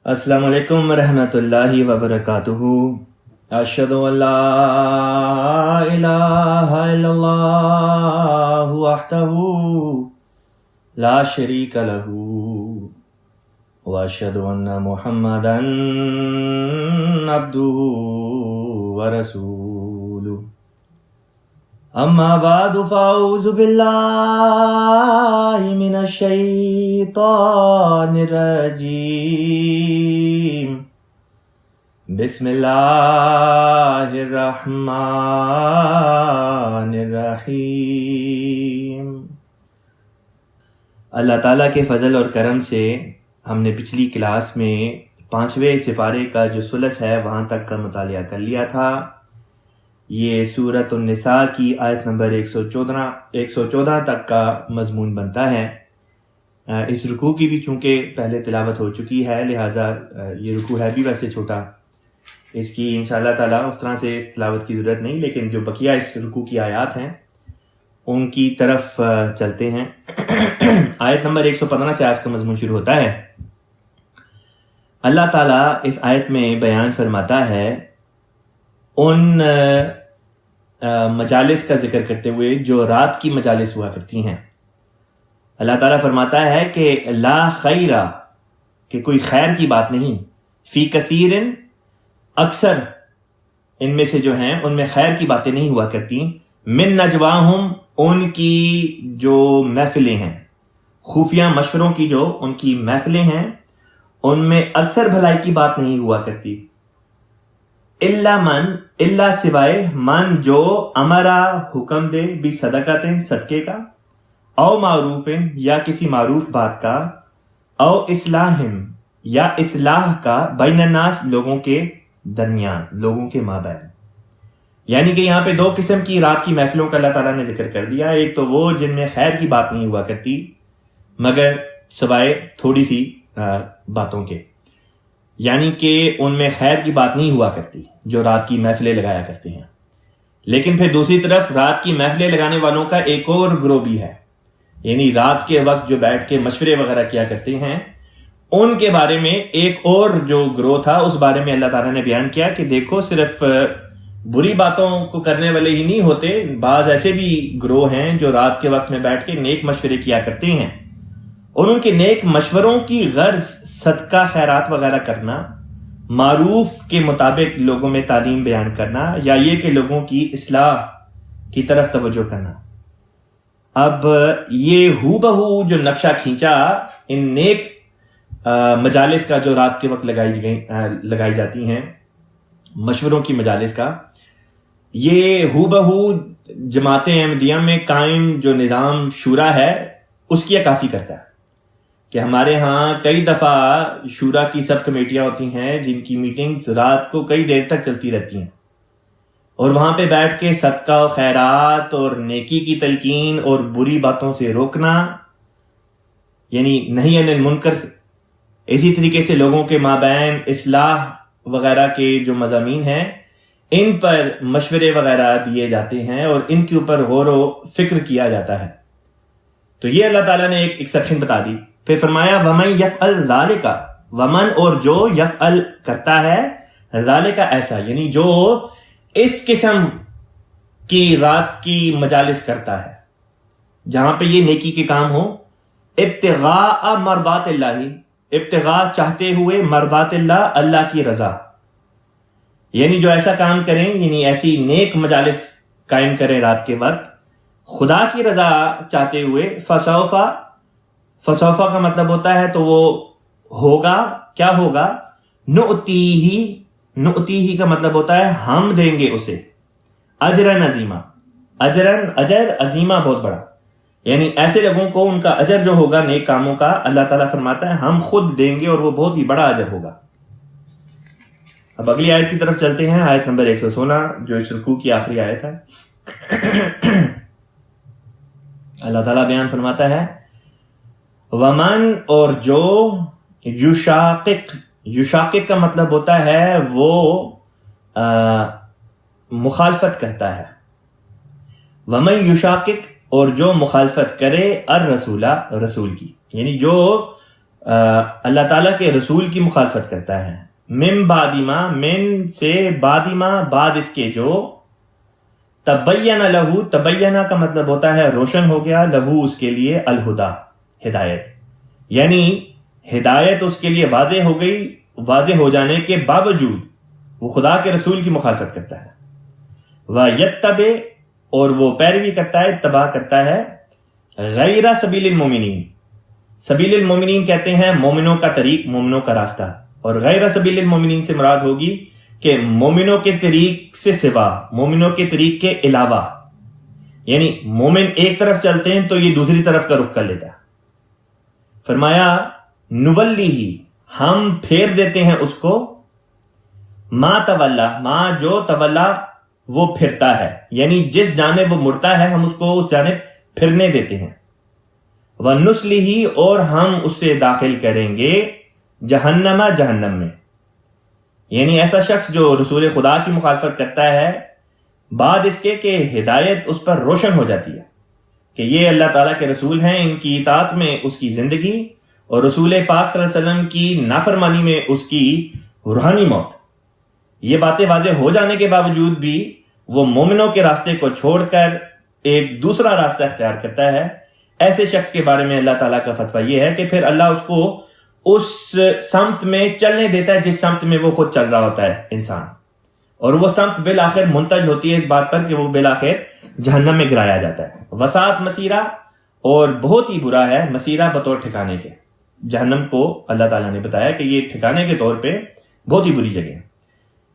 السلام علیکم ورحمۃ اللہ وبرکاتہ۔ اشہد ان لا الہ الا اللہ وحدہ لا شریک لہ واشہد ان محمدا عبدہ ورسولہ۔ اما بعد فاعوذ باللہ من الشیطان الرجیم، بسم اللہ الرحمن الرحیم۔ اللہ تعالیٰ کے فضل اور کرم سے ہم نے پچھلی کلاس میں 5ویں سپارے کا جو ثلث ہے وہاں تک کا مطالعہ کر لیا تھا۔ یہ سورۃ النساء کی آیت نمبر 114 تک کا مضمون بنتا ہے۔ اس رکوع کی بھی چونکہ پہلے تلاوت ہو چکی ہے، لہٰذا یہ رکوع ہے بھی ویسے چھوٹا، اس کی انشاءاللہ تعالیٰ اس طرح سے تلاوت کی ضرورت نہیں، لیکن جو بقیہ اس رکوع کی آیات ہیں ان کی طرف چلتے ہیں۔ آیت نمبر 115 سے آج کا مضمون شروع ہوتا ہے۔ اللہ تعالیٰ اس آیت میں بیان فرماتا ہے ان مجالس کا ذکر کرتے ہوئے جو رات کی مجالس ہوا کرتی ہیں۔ اللہ تعالیٰ فرماتا ہے کہ لا خیرہ، کہ کوئی خیر کی بات نہیں، فی کثیر، اکثر ان میں سے جو ہیں ان میں خیر کی باتیں نہیں ہوا کرتی، من نجواہم، ان کی جو محفلیں ہیں، خفیہ مشوروں کی جو ان کی محفلیں ہیں ان میں اکثر بھلائی کی بات نہیں ہوا کرتی، اللہ سوائے من جو امرا حکم دے بھی صدقات، صدقے کا، او معروف یا کسی معروف بات کا، او اصلاح یا اصلاح کا، بین الناس لوگوں کے درمیان، لوگوں کے مابین۔ یعنی کہ یہاں پہ دو قسم کی رات کی محفلوں کا اللہ تعالیٰ نے ذکر کر دیا۔ ایک تو وہ جن میں خیر کی بات نہیں ہوا کرتی مگر سوائے تھوڑی سی باتوں کے، یعنی کہ ان میں خیر کی بات نہیں ہوا کرتی جو رات کی محفلیں لگایا کرتے ہیں۔ لیکن پھر دوسری طرف رات کی محفلیں لگانے والوں کا ایک اور گروہ بھی ہے، یعنی رات کے وقت جو بیٹھ کے مشورے وغیرہ کیا کرتے ہیں ان کے بارے میں ایک اور جو گروہ تھا اس بارے میں اللہ تعالیٰ نے بیان کیا کہ دیکھو صرف بری باتوں کو کرنے والے ہی نہیں ہوتے، بعض ایسے بھی گروہ ہیں جو رات کے وقت میں بیٹھ کے نیک مشورے کیا کرتے ہیں، اور ان کے نیک مشوروں کی غرض صدقہ خیرات وغیرہ کرنا، معروف کے مطابق لوگوں میں تعلیم بیان کرنا، یا یہ کہ لوگوں کی اصلاح کی طرف توجہ کرنا۔ اب یہ ہو بہو جو نقشہ کھینچا ان نیک مجالس کا جو رات کے وقت لگائی جاتی ہیں، مشوروں کی مجالس کا، یہ ہو بہو جماعت احمدیہ میں قائم جو نظام شورا ہے اس کی عکاسی کرتا ہے کہ ہمارے ہاں کئی دفعہ شورا کی سب کمیٹیاں ہوتی ہیں جن کی میٹنگز رات کو کئی دیر تک چلتی رہتی ہیں، اور وہاں پہ بیٹھ کے صدقہ و خیرات اور نیکی کی تلقین اور بری باتوں سے روکنا، یعنی نہی عن المنکر، اسی طریقے سے لوگوں کے مابین اصلاح وغیرہ کے جو مضامین ہیں ان پر مشورے وغیرہ دیے جاتے ہیں اور ان کے اوپر غور و فکر کیا جاتا ہے۔ تو یہ اللہ تعالیٰ نے ایک سیکشن بتا دی، پھر فرمایا وَمَن يَفْعَلْ ذَلِكَ، ومن اور جو یفعل کرتا ہے، ذَلِكَ ایسا، یعنی جو اس قسم کی رات کی مجالس کرتا ہے جہاں پہ یہ نیکی کے کام ہو، ابتغاء مرضات اللہ، ابتغاء چاہتے ہوئے، مرضات اللہ، اللہ کی رضا، یعنی جو ایسا کام کریں، یعنی ایسی نیک مجالس قائم کریں رات کے وقت خدا کی رضا چاہتے ہوئے، فسوفا کا مطلب ہوتا ہے تو وہ ہوگا، کیا ہوگا، نؤتیہ کا مطلب ہوتا ہے ہم دیں گے اسے، اجرن عظیمہ، اجر عظیمہ بہت بڑا، یعنی ایسے لوگوں کو ان کا اجر جو ہوگا نیک کاموں کا اللہ تعالیٰ فرماتا ہے ہم خود دیں گے اور وہ بہت ہی بڑا اجر ہوگا۔ اب اگلی آیت کی طرف چلتے ہیں، آیت نمبر 116 جو اس رکوع کی آخری آیت ہے۔ اللہ تعالیٰ بیان فرماتا ہے ومن اور جو یشاقق کا مطلب ہوتا ہے وہ مخالفت کرتا ہے، ومن یشاقق اور جو مخالفت کرے الرسول، رسول کی، یعنی جو اللہ تعالیٰ کے رسول کی مخالفت کرتا ہے. من بعدما، من سے بعدما، بعد اس کے جو، تبین لہو، تبینہ کا مطلب ہوتا ہے روشن ہو گیا، لہو اس کے لیے، الہدا ہدایت، یعنی ہدایت اس کے لیے واضح ہو گئی. واضح ہو جانے کے باوجود وہ خدا کے رسول کی مخالفت کرتا ہے. وَيَتَّبِعْ، اور وہ پیروی کرتا ہے، اتباع کرتا ہے، غیر سبیل المومنین. سبیل المومنین کہتے ہیں مومنوں کا طریق، مومنوں کا راستہ، اور غیر سبیل المومنین سے مراد ہوگی کہ مومنوں کے طریق سے سوا، مومنوں کے طریق کے علاوہ. یعنی مومن ایک طرف چلتے ہیں تو یہ دوسری طرف کا رخ کر لیتا ہے. فرمایا نولیہ، ہم پھیر دیتے ہیں اس کو، ما تولا، ما جو تولا وہ پھرتا ہے، یعنی جس جانب وہ مڑتا ہے ہم اس کو اس جانب پھرنے دیتے ہیں. وَنُسْلِهِ، اور ہم اسے داخل کریں گے جہنم، جہنم میں. یعنی ایسا شخص جو رسول خدا کی مخالفت کرتا ہے بعد اس کے کہ ہدایت اس پر روشن ہو جاتی ہے کہ یہ اللہ تعالیٰ کے رسول ہیں، ان کی اطاعت میں اس کی زندگی، اور رسول پاک صلی اللہ علیہ وسلم کی نافرمانی میں اس کی روحانی موت. یہ باتیں واضح ہو جانے کے باوجود بھی وہ مومنوں کے راستے کو چھوڑ کر ایک دوسرا راستہ اختیار کرتا ہے. ایسے شخص کے بارے میں اللہ تعالیٰ کا فتویٰ یہ ہے کہ پھر اللہ اس کو اس سمت میں چلنے دیتا ہے جس سمت میں وہ خود چل رہا ہوتا ہے انسان، اور وہ سمت بالآخر منتج ہوتی ہے اس بات پر کہ وہ بالآخر جہنم میں گرایا جاتا ہے. وساعت مسیرہ، اور بہت ہی برا ہے مسیرہ بطور ٹھکانے کے. جہنم کو اللہ تعالیٰ نے بتایا کہ یہ ٹھکانے کے طور پہ بہت ہی بری جگہ ہے.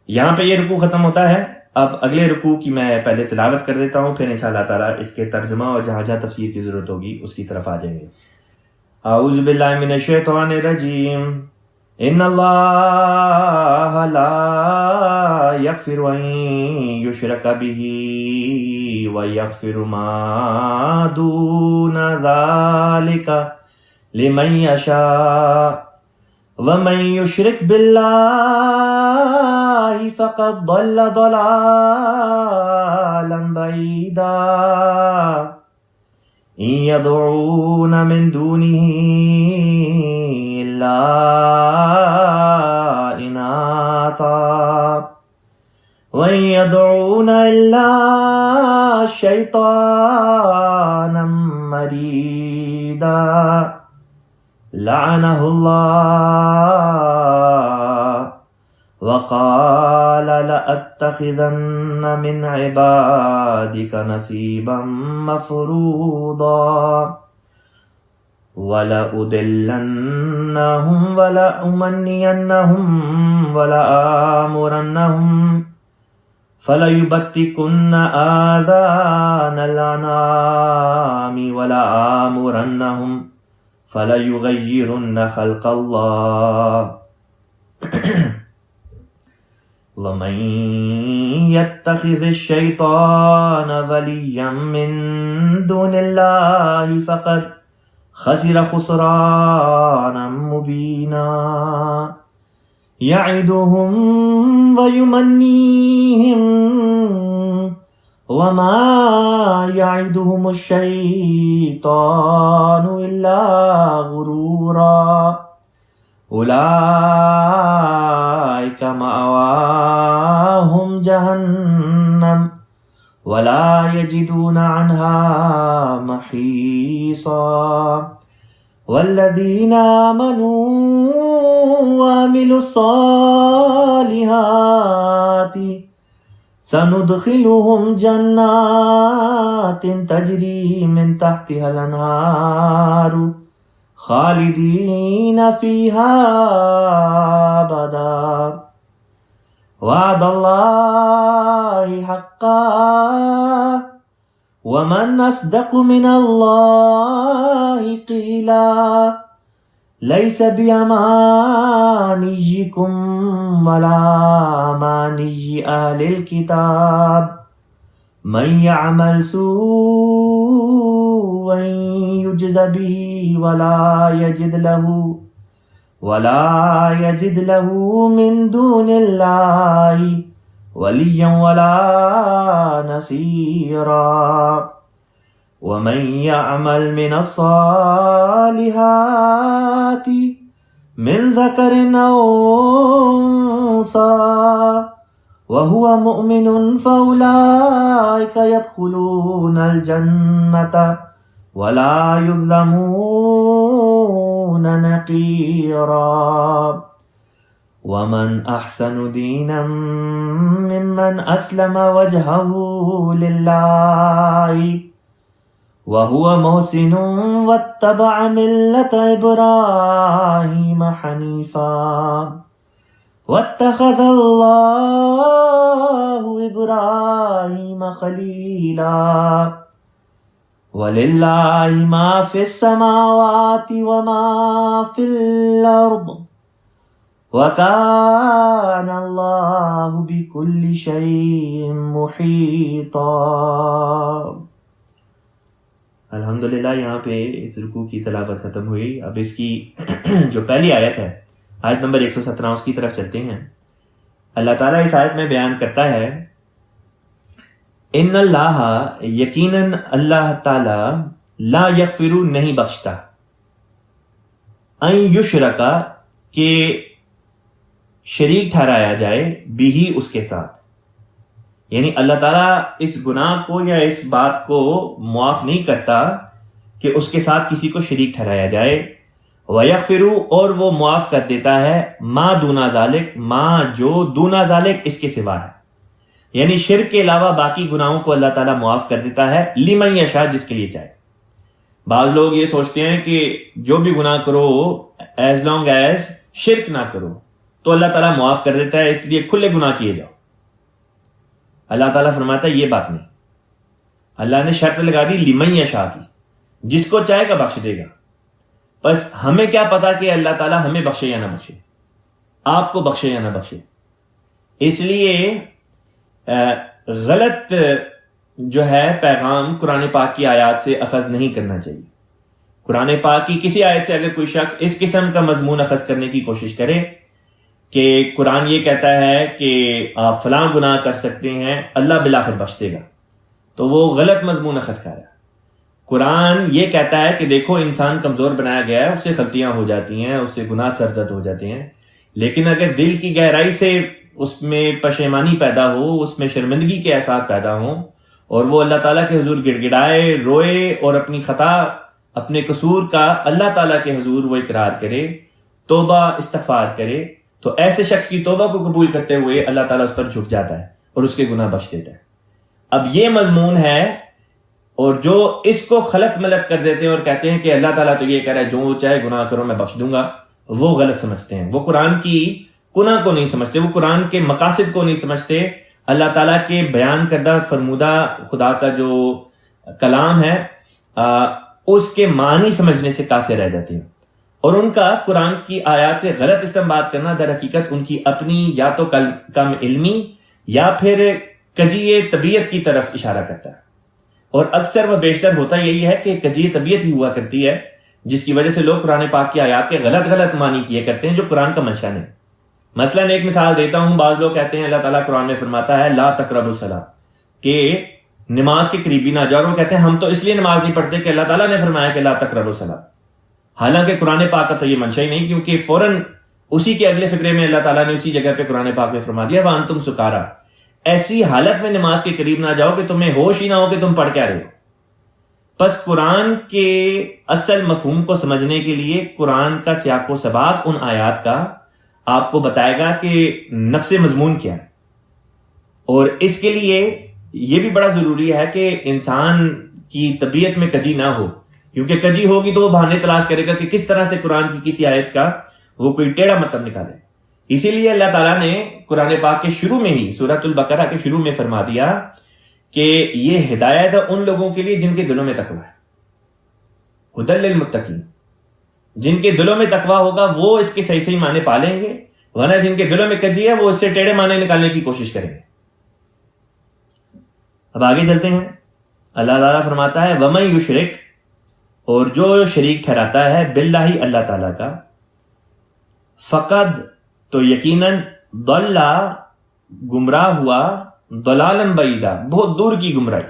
یہاں پہ یہ رکوع ختم ہوتا ہے. اب اگلے رکوع کی میں پہلے تلاوت کر دیتا ہوں، پھر انشاءاللہ تعالیٰ اس کے ترجمہ اور جہاں جہاں تفسیر کی ضرورت ہوگی اس کی طرف آ جائیں گے. اعوذ باللہ من الشیطان الرجیم. ان اللہ لا یغفر ان یشرک بہ ویغفر ما دون ذلک لمن یشاء ومن یشرک باللہ فقد ضل ضلالا بعیدا. ان يدعون من دونه الا اناثا وان يدعون الا شيطانا مريدا لعنه الله وقال لأتخذن من عبادك نصيبا مفروضا ولأضلنهم ولأمنينهم ولآمرنهم فليبتكن آذان الأنعام ولآمرنهم فليغيرن خلق الله ومن يتخذ الشيطان وليا من دون الله فقد خسر خسرانا مبينا. يعدهم ويمنيهم وما يعدهم الشيطان إلا غرورا. أولئك مأواهم جهنم ولا يجدون عنها محيصا. والذين آمنوا وعملوا الصالحات سندخلهم جنات تجري من تحتها الأنهار خالدين فيها أبدا. وعد الله حقا ومن أصدق من الله قيلا. ليس بأمانيكم ولا أماني أهل الكتاب من يعمل سوءا يجز به ولا يجد له من دون الله وليا ولا نصيرا. ومن يعمل من الصالحات من ذکر او انثى وهو مؤمن فاولئک يدخلون الجنة ولا يظلمون نقیرا ومن احسن دینا ممن اسلم وجهه للہ وهو محسن واتبع ملة ابراہیم حنیفا واتخذ اللہ ابراہیم خلیلا وَلِلَّهِ مَا فِي السَّمَاوَاتِ وَمَا فِي الْأَرْضِ وَكَانَ اللَّهُ بِكُلِّ شَيْءٍ مُحِيطًا۔ الحمدللہ یہاں پہ اس رکوع کی تلاوت ختم ہوئی۔ اب اس کی جو پہلی آیت ہے، آیت نمبر 117، اس کی طرف چلتے ہیں۔ اللہ تعالیٰ اس آیت میں بیان کرتا ہے ان اللہ، یقیناً اللہ تعالی، لا یغفر، نہیں بخشتا، ان یشرکا، کہ شریک ٹھہرایا جائے، بھی اس کے ساتھ، یعنی اللہ تعالیٰ اس گناہ کو یا اس بات کو معاف نہیں کرتا کہ اس کے ساتھ کسی کو شریک ٹھہرایا جائے۔ وَيَغْفِرُ، اور وہ معاف کر دیتا ہے، ما دونا ذالک، ما جو دونا ذالک اس کے سوا ہے، یعنی شرک کے علاوہ باقی گناہوں کو اللہ تعالیٰ معاف کر دیتا ہے، لمن یشاء، جس کے لیے چاہے۔ بعض لوگ یہ سوچتے ہیں کہ جو بھی گناہ کرو ایز لانگ ایز شرک نہ کرو تو اللہ تعالیٰ معاف کر دیتا ہے، اس لیے کھلے گناہ کیے جاؤ۔ اللہ تعالیٰ فرماتا ہے یہ بات نہیں، اللہ نے شرط لگا دی لمن یشاء کی، جس کو چاہے گا بخش دے گا۔ بس ہمیں کیا پتا کہ اللہ تعالیٰ ہمیں بخشے یا نہ بخشے، آپ کو بخشے یا نہ بخشے۔ اس لیے غلط جو ہے پیغام قرآن پاک کی آیات سے اخذ نہیں کرنا چاہیے۔ قرآن پاک کی کسی آیت سے اگر کوئی شخص اس قسم کا مضمون اخذ کرنے کی کوشش کرے کہ قرآن یہ کہتا ہے کہ آپ فلاں گناہ کر سکتے ہیں، اللہ بالآخر بخش دے گا، تو وہ غلط مضمون اخذ کر رہا ہے۔ قرآن یہ کہتا ہے کہ دیکھو انسان کمزور بنایا گیا ہے، اس سے غلطیاں ہو جاتی ہیں، اس سے گناہ سرزد ہو جاتے ہیں، لیکن اگر دل کی گہرائی سے اس میں پشیمانی پیدا ہو، اس میں شرمندگی کے احساس پیدا ہوں، اور وہ اللہ تعالیٰ کے حضور گڑ گڑائے، روئے، اور اپنی خطا، اپنے قصور کا اللہ تعالیٰ کے حضور وہ اقرار کرے، توبہ استغفار کرے، تو ایسے شخص کی توبہ کو قبول کرتے ہوئے اللہ تعالیٰ اس پر جھک جاتا ہے اور اس کے گناہ بخش دیتا ہے۔ اب یہ مضمون ہے، اور جو اس کو خلط ملت کر دیتے ہیں اور کہتے ہیں کہ اللہ تعالیٰ تو یہ کہہ رہا ہے جو چاہے گناہ کرو میں بخش دوں گا، وہ غلط سمجھتے ہیں، وہ قرآن کی گناہ کو نہیں سمجھتے، وہ قرآن کے مقاصد کو نہیں سمجھتے، اللہ تعالیٰ کے بیان کردہ فرمودہ خدا کا جو کلام ہے اس کے معنی سمجھنے سے قاصر رہ جاتے ہیں، اور ان کا قرآن کی آیات سے غلط استنباط کرنا در حقیقت ان کی اپنی یا تو کم علمی یا پھر کجی طبیعت کی طرف اشارہ کرتا ہے، اور اکثر و بیشتر ہوتا یہی ہے کہ کجی طبیعت ہی ہوا کرتی ہے، جس کی وجہ سے لوگ قرآن پاک کی آیات کے غلط معنی کیے کرتے ہیں جو قرآن کا منشا نہیں۔ مثلا ایک مثال دیتا ہوں، بعض لوگ کہتے ہیں اللہ تعالیٰ قرآن میں فرماتا ہے لا تقربوا الصلاۃ، کہ نماز کے قریبی نہ جاؤ، وہ کہتے ہیں ہم تو اس لیے نماز نہیں پڑھتے کہ اللہ تعالیٰ نے فرمایا کہ لا تقربوا الصلاۃ، حالانکہ قرآن پاک کا تو یہ منشا ہی نہیں، کیونکہ فوراً اسی کے اگلے فقرے میں اللہ تعالیٰ نے اسی جگہ پہ قرآن پاک میں فرما دیا وانتم سکارا، ایسی حالت میں نماز کے قریب نہ جاؤ کہ تمہیں ہوش ہی نہ ہو کہ تم پڑھ کیا رہے ہو۔ پس قرآن کے اصل مفہوم کو سمجھنے کے لیے قرآن کا سیاق و سباق ان آیات کا آپ کو بتائے گا کہ نفس مضمون کیا ہے، اور اس کے لیے یہ بھی بڑا ضروری ہے کہ انسان کی طبیعت میں کجی نہ ہو، کیونکہ کجی ہوگی تو وہ بہانے تلاش کرے گا کہ کس طرح سے قرآن کی کسی آیت کا وہ کوئی ٹیڑھا مطلب نکالے۔ اسی لیے اللہ تعالیٰ نے قرآن پاک کے شروع میں ہی سورۃ البقرہ کے شروع میں فرما دیا کہ یہ ہدایت ہے ان لوگوں کے لیے جن کے دلوں میں تقویٰ ہے، ھدی للمتقین، جن کے دلوں میں تقویٰ ہوگا وہ اس کے صحیح معنی پالیں گے، ورنہ جن کے دلوں میں کجی ہے وہ اس سے ٹیڑھے معنی نکالنے کی کوشش کریں گے۔ اب آگے چلتے ہیں، اللہ تعالیٰ فرماتا ہے وَمَن یشرک، اور جو شریک ٹھہراتا ہے باللہ اللہ تعالیٰ کا، فقد، تو یقیناً، ضل، گمراہ ہوا، ضلالا بعیدا، بہت دور کی گمراہی،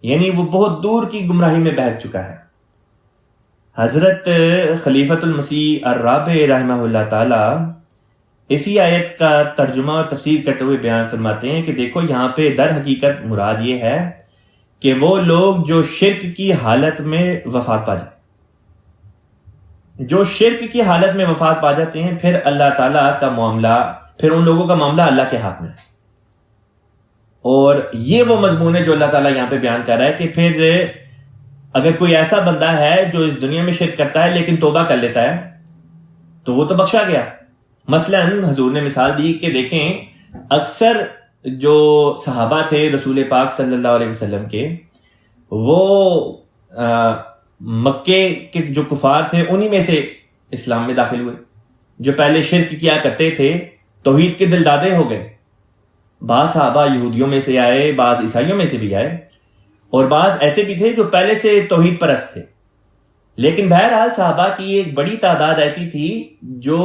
یعنی وہ بہت دور کی گمراہی میں بہک چکا ہے۔ حضرت خلیفۃ المسیح الرابع رحمہ اللہ تعالی اسی آیت کا ترجمہ اور تفسیر کرتے ہوئے بیان فرماتے ہیں کہ دیکھو یہاں پہ در حقیقت مراد یہ ہے کہ وہ لوگ جو شرک کی حالت میں وفات پا جائیں، جو شرک کی حالت میں وفات پا جاتے ہیں، پھر اللہ تعالیٰ کا معاملہ، پھر ان لوگوں کا معاملہ اللہ کے ہاتھ میں ہے۔ اور یہ وہ مضمون ہے جو اللہ تعالیٰ یہاں پہ بیان کر رہا ہے کہ پھر اگر کوئی ایسا بندہ ہے جو اس دنیا میں شرک کرتا ہے لیکن توبہ کر لیتا ہے تو وہ تو بخشا گیا۔ مثلا حضور نے مثال دی کہ دیکھیں اکثر جو صحابہ تھے رسول پاک صلی اللہ علیہ وسلم کے، وہ مکے کے جو کفار تھے انہی میں سے اسلام میں داخل ہوئے۔ جو پہلے شرک کیا کرتے تھے توحید کے دل دادے ہو گئے۔ بعض صحابہ یہودیوں میں سے آئے، بعض عیسائیوں میں سے بھی آئے، اور بعض ایسے بھی تھے جو پہلے سے توحید پرست تھے۔ لیکن بہرحال صحابہ کی ایک بڑی تعداد ایسی تھی جو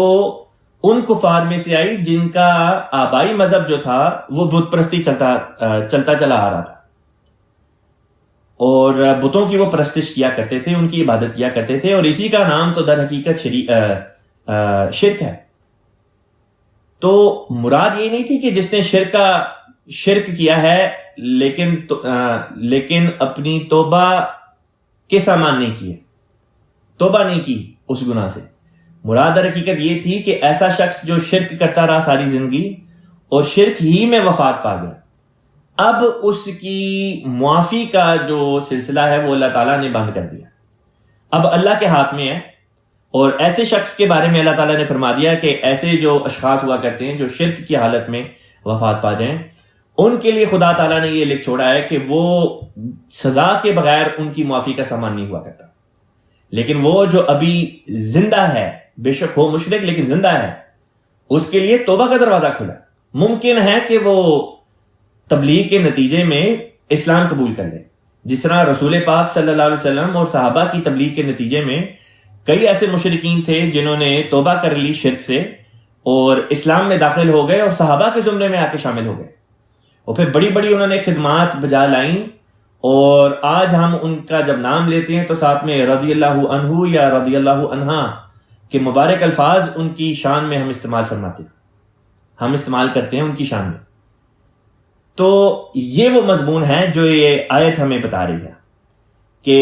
ان کفار میں سے آئی جن کا آبائی مذہب جو تھا وہ بت پرستی چلتا چلا آ رہا تھا، اور بتوں کی وہ پرستش کیا کرتے تھے، ان کی عبادت کیا کرتے تھے، اور اسی کا نام تو در حقیقت شرک ہے۔ تو مراد یہ نہیں تھی کہ جس نے شرک کیا ہے لیکن اپنی توبہ کے سامان نہیں کیے، توبہ نہیں کی اس گناہ سے۔ مراد در حقیقت یہ تھی کہ ایسا شخص جو شرک کرتا رہا ساری زندگی اور شرک ہی میں وفات پا گیا، اب اس کی معافی کا جو سلسلہ ہے وہ اللہ تعالیٰ نے بند کر دیا، اب اللہ کے ہاتھ میں ہے۔ اور ایسے شخص کے بارے میں اللہ تعالیٰ نے فرما دیا کہ ایسے جو اشخاص ہوا کرتے ہیں جو شرک کی حالت میں وفات پا جائیں، ان کے لیے خدا تعالیٰ نے یہ لکھ چھوڑا ہے کہ وہ سزا کے بغیر ان کی معافی کا سامان نہیں ہوا کرتا۔ لیکن وہ جو ابھی زندہ ہے، بے شک ہو مشرک لیکن زندہ ہے، اس کے لیے توبہ کا دروازہ کھلا۔ ممکن ہے کہ وہ تبلیغ کے نتیجے میں اسلام قبول کر لے، جس طرح رسول پاک صلی اللہ علیہ وسلم اور صحابہ کی تبلیغ کے نتیجے میں کئی ایسے مشرکین تھے جنہوں نے توبہ کر لی شرک سے اور اسلام میں داخل ہو گئے اور صحابہ کے زمرے میں آ کے شامل ہو گئے، اور پھر بڑی بڑی انہوں نے خدمات بجا لائیں، اور آج ہم ان کا جب نام لیتے ہیں تو ساتھ میں رضی اللہ عنہ یا رضی اللہ عنہا کے مبارک الفاظ ان کی شان میں ہم استعمال فرماتے ہیں، ہم استعمال کرتے ہیں ان کی شان میں۔ تو یہ وہ مضمون ہے جو یہ آیت ہمیں بتا رہی ہے کہ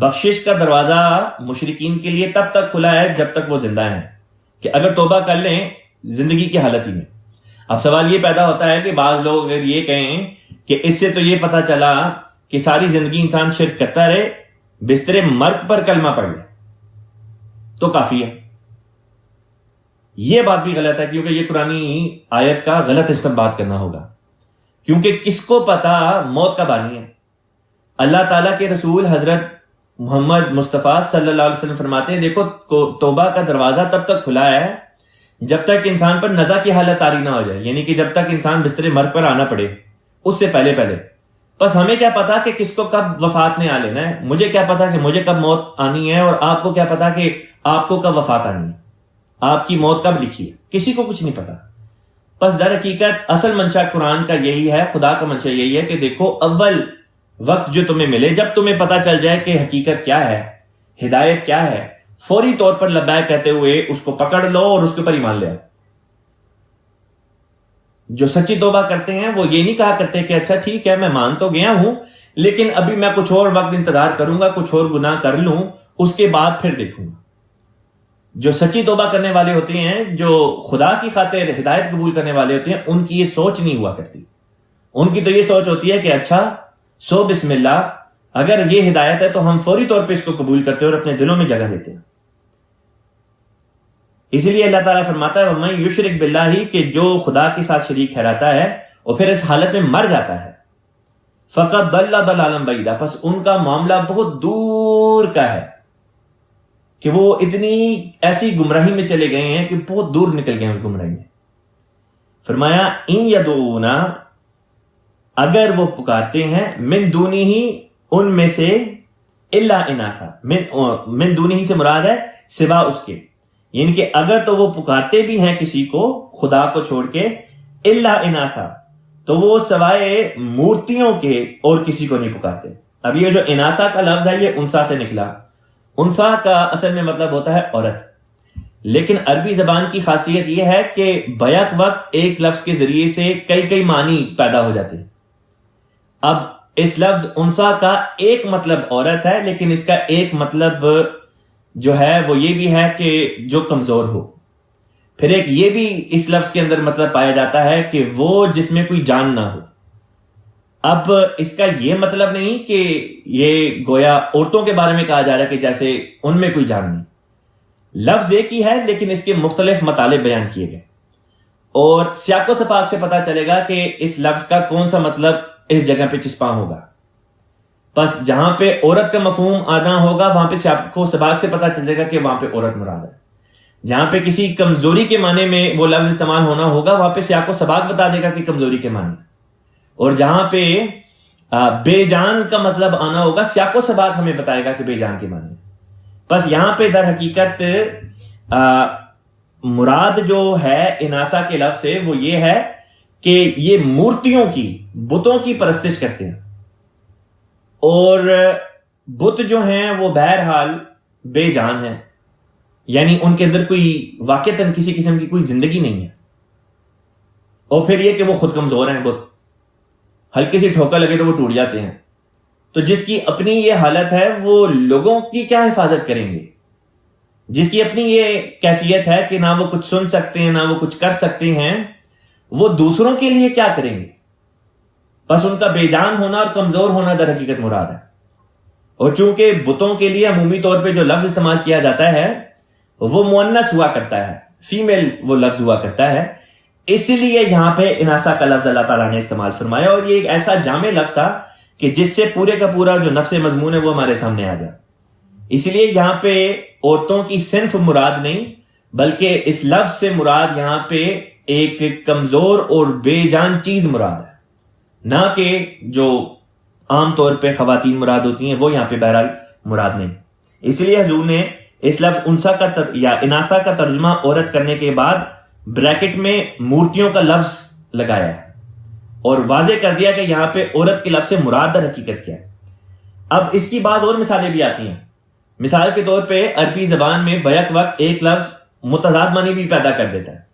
بخشش کا دروازہ مشرکین کے لیے تب تک کھلا ہے جب تک وہ زندہ ہیں، کہ اگر توبہ کر لیں زندگی کی حالت ہی میں۔ اب سوال یہ پیدا ہوتا ہے کہ بعض لوگ اگر یہ کہیں کہ اس سے تو یہ پتا چلا کہ ساری زندگی انسان شرک کرتا رہے، بستر مرگ پر کلمہ پڑھ لے تو کافی ہے۔ یہ بات بھی غلط ہے، کیونکہ یہ قرآنی آیت کا غلط استنباط کرنا ہوگا، کیونکہ کس کو پتا موت کب آنی ہے۔ اللہ تعالیٰ کے رسول حضرت محمد مصطفیٰ صلی اللہ علیہ وسلم فرماتے ہیں دیکھو توبہ کا دروازہ تب تک کھلا ہے جب تک انسان پر نزع کی حالت طاری نہ ہو جائے، یعنی کہ جب تک انسان بستر مرگ پر آنا پڑے، اس سے پہلے۔ بس ہمیں کیا پتا کہ کس کو کب وفات نے آ لینا ہے، مجھے کیا پتا کہ مجھے کب موت آنی ہے، اور آپ کو کیا پتا کہ آپ کو کب وفات آنی ہے، آپ کی موت کب لکھی ہے، کسی کو کچھ نہیں پتا۔ بس در حقیقت اصل منشا قرآن کا یہی ہے، خدا کا منشا یہی ہے کہ دیکھو اول وقت جو تمہیں ملے، جب تمہیں پتا چل جائے کہ حقیقت کیا ہے، ہدایت کیا ہے، فوری طور پر لبیک کہتے ہوئے اس کو پکڑ لو اور اس کے اوپر ایمان لے آؤ۔ جو سچی توبہ کرتے ہیں وہ یہ نہیں کہا کرتے کہ اچھا ٹھیک ہے میں مان تو گیا ہوں لیکن ابھی میں کچھ اور وقت انتظار کروں گا، کچھ اور گناہ کر لوں، اس کے بعد پھر دیکھوں گا۔ جو سچی توبہ کرنے والے ہوتے ہیں، جو خدا کی خاطر ہدایت قبول کرنے والے ہوتے ہیں، ان کی یہ سوچ نہیں ہوا کرتی۔ ان کی تو یہ سوچ ہوتی ہے کہ اچھا سو بسم اللہ، اگر یہ ہدایت ہے تو ہم فوری طور پہ اس کو قبول کرتے ہیں اور اپنے دلوں میں جگہ دیتے ہیں۔ اسی لیے اللہ تعالیٰ فرماتا ہے وَمَن یشرک بِاللَّہِ، کہ جو خدا کے ساتھ شریک ٹھہراتا ہے اور پھر اس حالت میں مر جاتا ہے، فَقَدْ ضَلَّ ضَلَالًا بَعِيدًا، پس ان کا معاملہ بہت دور کا ہے، کہ وہ اتنی ایسی گمراہی میں چلے گئے ہیں کہ بہت دور نکل گئے ہیں اس گمراہی میں۔ فرمایا ان یدعون، اگر وہ پکارتے ہیں، من دونہ، ان میں سے، الا اناثا، من دونہ سے مراد ہے سوا اس کے، یعنی کہ اگر تو وہ پکارتے بھی ہیں کسی کو خدا کو چھوڑ کے، الا اناثا، تو وہ سوائے مورتیوں کے اور کسی کو نہیں پکارتے۔ اب یہ جو اناسا کا لفظ ہے یہ انسا سے نکلا، انثا کا اصل میں مطلب ہوتا ہے عورت، لیکن عربی زبان کی خاصیت یہ ہے کہ بیک وقت ایک لفظ کے ذریعے سے کئی معنی پیدا ہو جاتے ہیں۔ اب اس لفظ انثا کا ایک مطلب عورت ہے، لیکن اس کا ایک مطلب جو ہے وہ یہ بھی ہے کہ جو کمزور ہو۔ پھر ایک یہ بھی اس لفظ کے اندر مطلب پایا جاتا ہے کہ وہ جس میں کوئی جان نہ ہو۔ اب اس کا یہ مطلب نہیں کہ یہ گویا عورتوں کے بارے میں کہا جا رہا ہے کہ جیسے ان میں کوئی جان نہیں، لفظ ایک ہی ہے لیکن اس کے مختلف مطالب بیان کیے گئے، اور سیاق و سباق سے پتا چلے گا کہ اس لفظ کا کون سا مطلب اس جگہ پہ چسپاں ہوگا۔ بس جہاں پہ عورت کا مفہوم آنا ہوگا وہاں پہ سیاق و سباق سے پتا چلے گا کہ وہاں پہ عورت مراد ہے۔ جہاں پہ کسی کمزوری کے معنی میں وہ لفظ استعمال ہونا ہوگا وہاں پہ سیاق و سباق بتا دے گا کہ کمزوری کے معنی، اور جہاں پہ بے جان کا مطلب آنا ہوگا سیاق و سباق ہمیں بتائے گا کہ بے جان کے معنی۔ بس یہاں پہ در حقیقت مراد جو ہے اناسا کے لفظ سے وہ یہ ہے کہ یہ مورتیوں کی، بتوں کی پرستش کرتے ہیں، اور بت جو ہیں وہ بہرحال بے جان ہیں، یعنی ان کے اندر کوئی واقعتاً کسی قسم کی کوئی زندگی نہیں ہے، اور پھر یہ کہ وہ خود کمزور ہیں، بت ہلکی سی ٹھوکر لگے تو وہ ٹوٹ جاتے ہیں۔ تو جس کی اپنی یہ حالت ہے وہ لوگوں کی کیا حفاظت کریں گے؟ جس کی اپنی یہ کیفیت ہے کہ نہ وہ کچھ سن سکتے ہیں نہ وہ کچھ کر سکتے ہیں، وہ دوسروں کے لیے کیا کریں گے؟ بس ان کا بے جان ہونا اور کمزور ہونا در حقیقت مراد ہے۔ اور چونکہ بتوں کے لیے عمومی طور پہ جو لفظ استعمال کیا جاتا ہے وہ مؤنث ہوا کرتا ہے، فیمیل وہ لفظ ہوا کرتا ہے، اس لیے یہاں پہ اناسا کا لفظ اللہ تعالیٰ نے استعمال فرمایا، اور یہ ایک ایسا جامع لفظ تھا کہ جس سے پورے کا پورا جو نفس مضمون ہے وہ ہمارے سامنے آ گیا۔ اس لیے یہاں پہ عورتوں کی صنف مراد نہیں، بلکہ اس لفظ سے مراد یہاں پہ ایک کمزور اور بے جان چیز مراد ہے، نہ کہ جو عام طور پہ خواتین مراد ہوتی ہیں وہ یہاں پہ بہرحال مراد نہیں۔ اس لیے حضور نے اس لفظ انسا کا یا اناسا کا ترجمہ عورت کرنے کے بعد بریکٹ میں مورتیوں کا لفظ لگایا ہے اور واضح کر دیا کہ یہاں پہ عورت کے لفظ سے مراد در حقیقت کیا ہے۔ اب اس کی بعد اور مثالیں بھی آتی ہیں۔ مثال کے طور پہ عربی زبان میں بیک وقت ایک لفظ متضاد معنی بھی پیدا کر دیتا ہے۔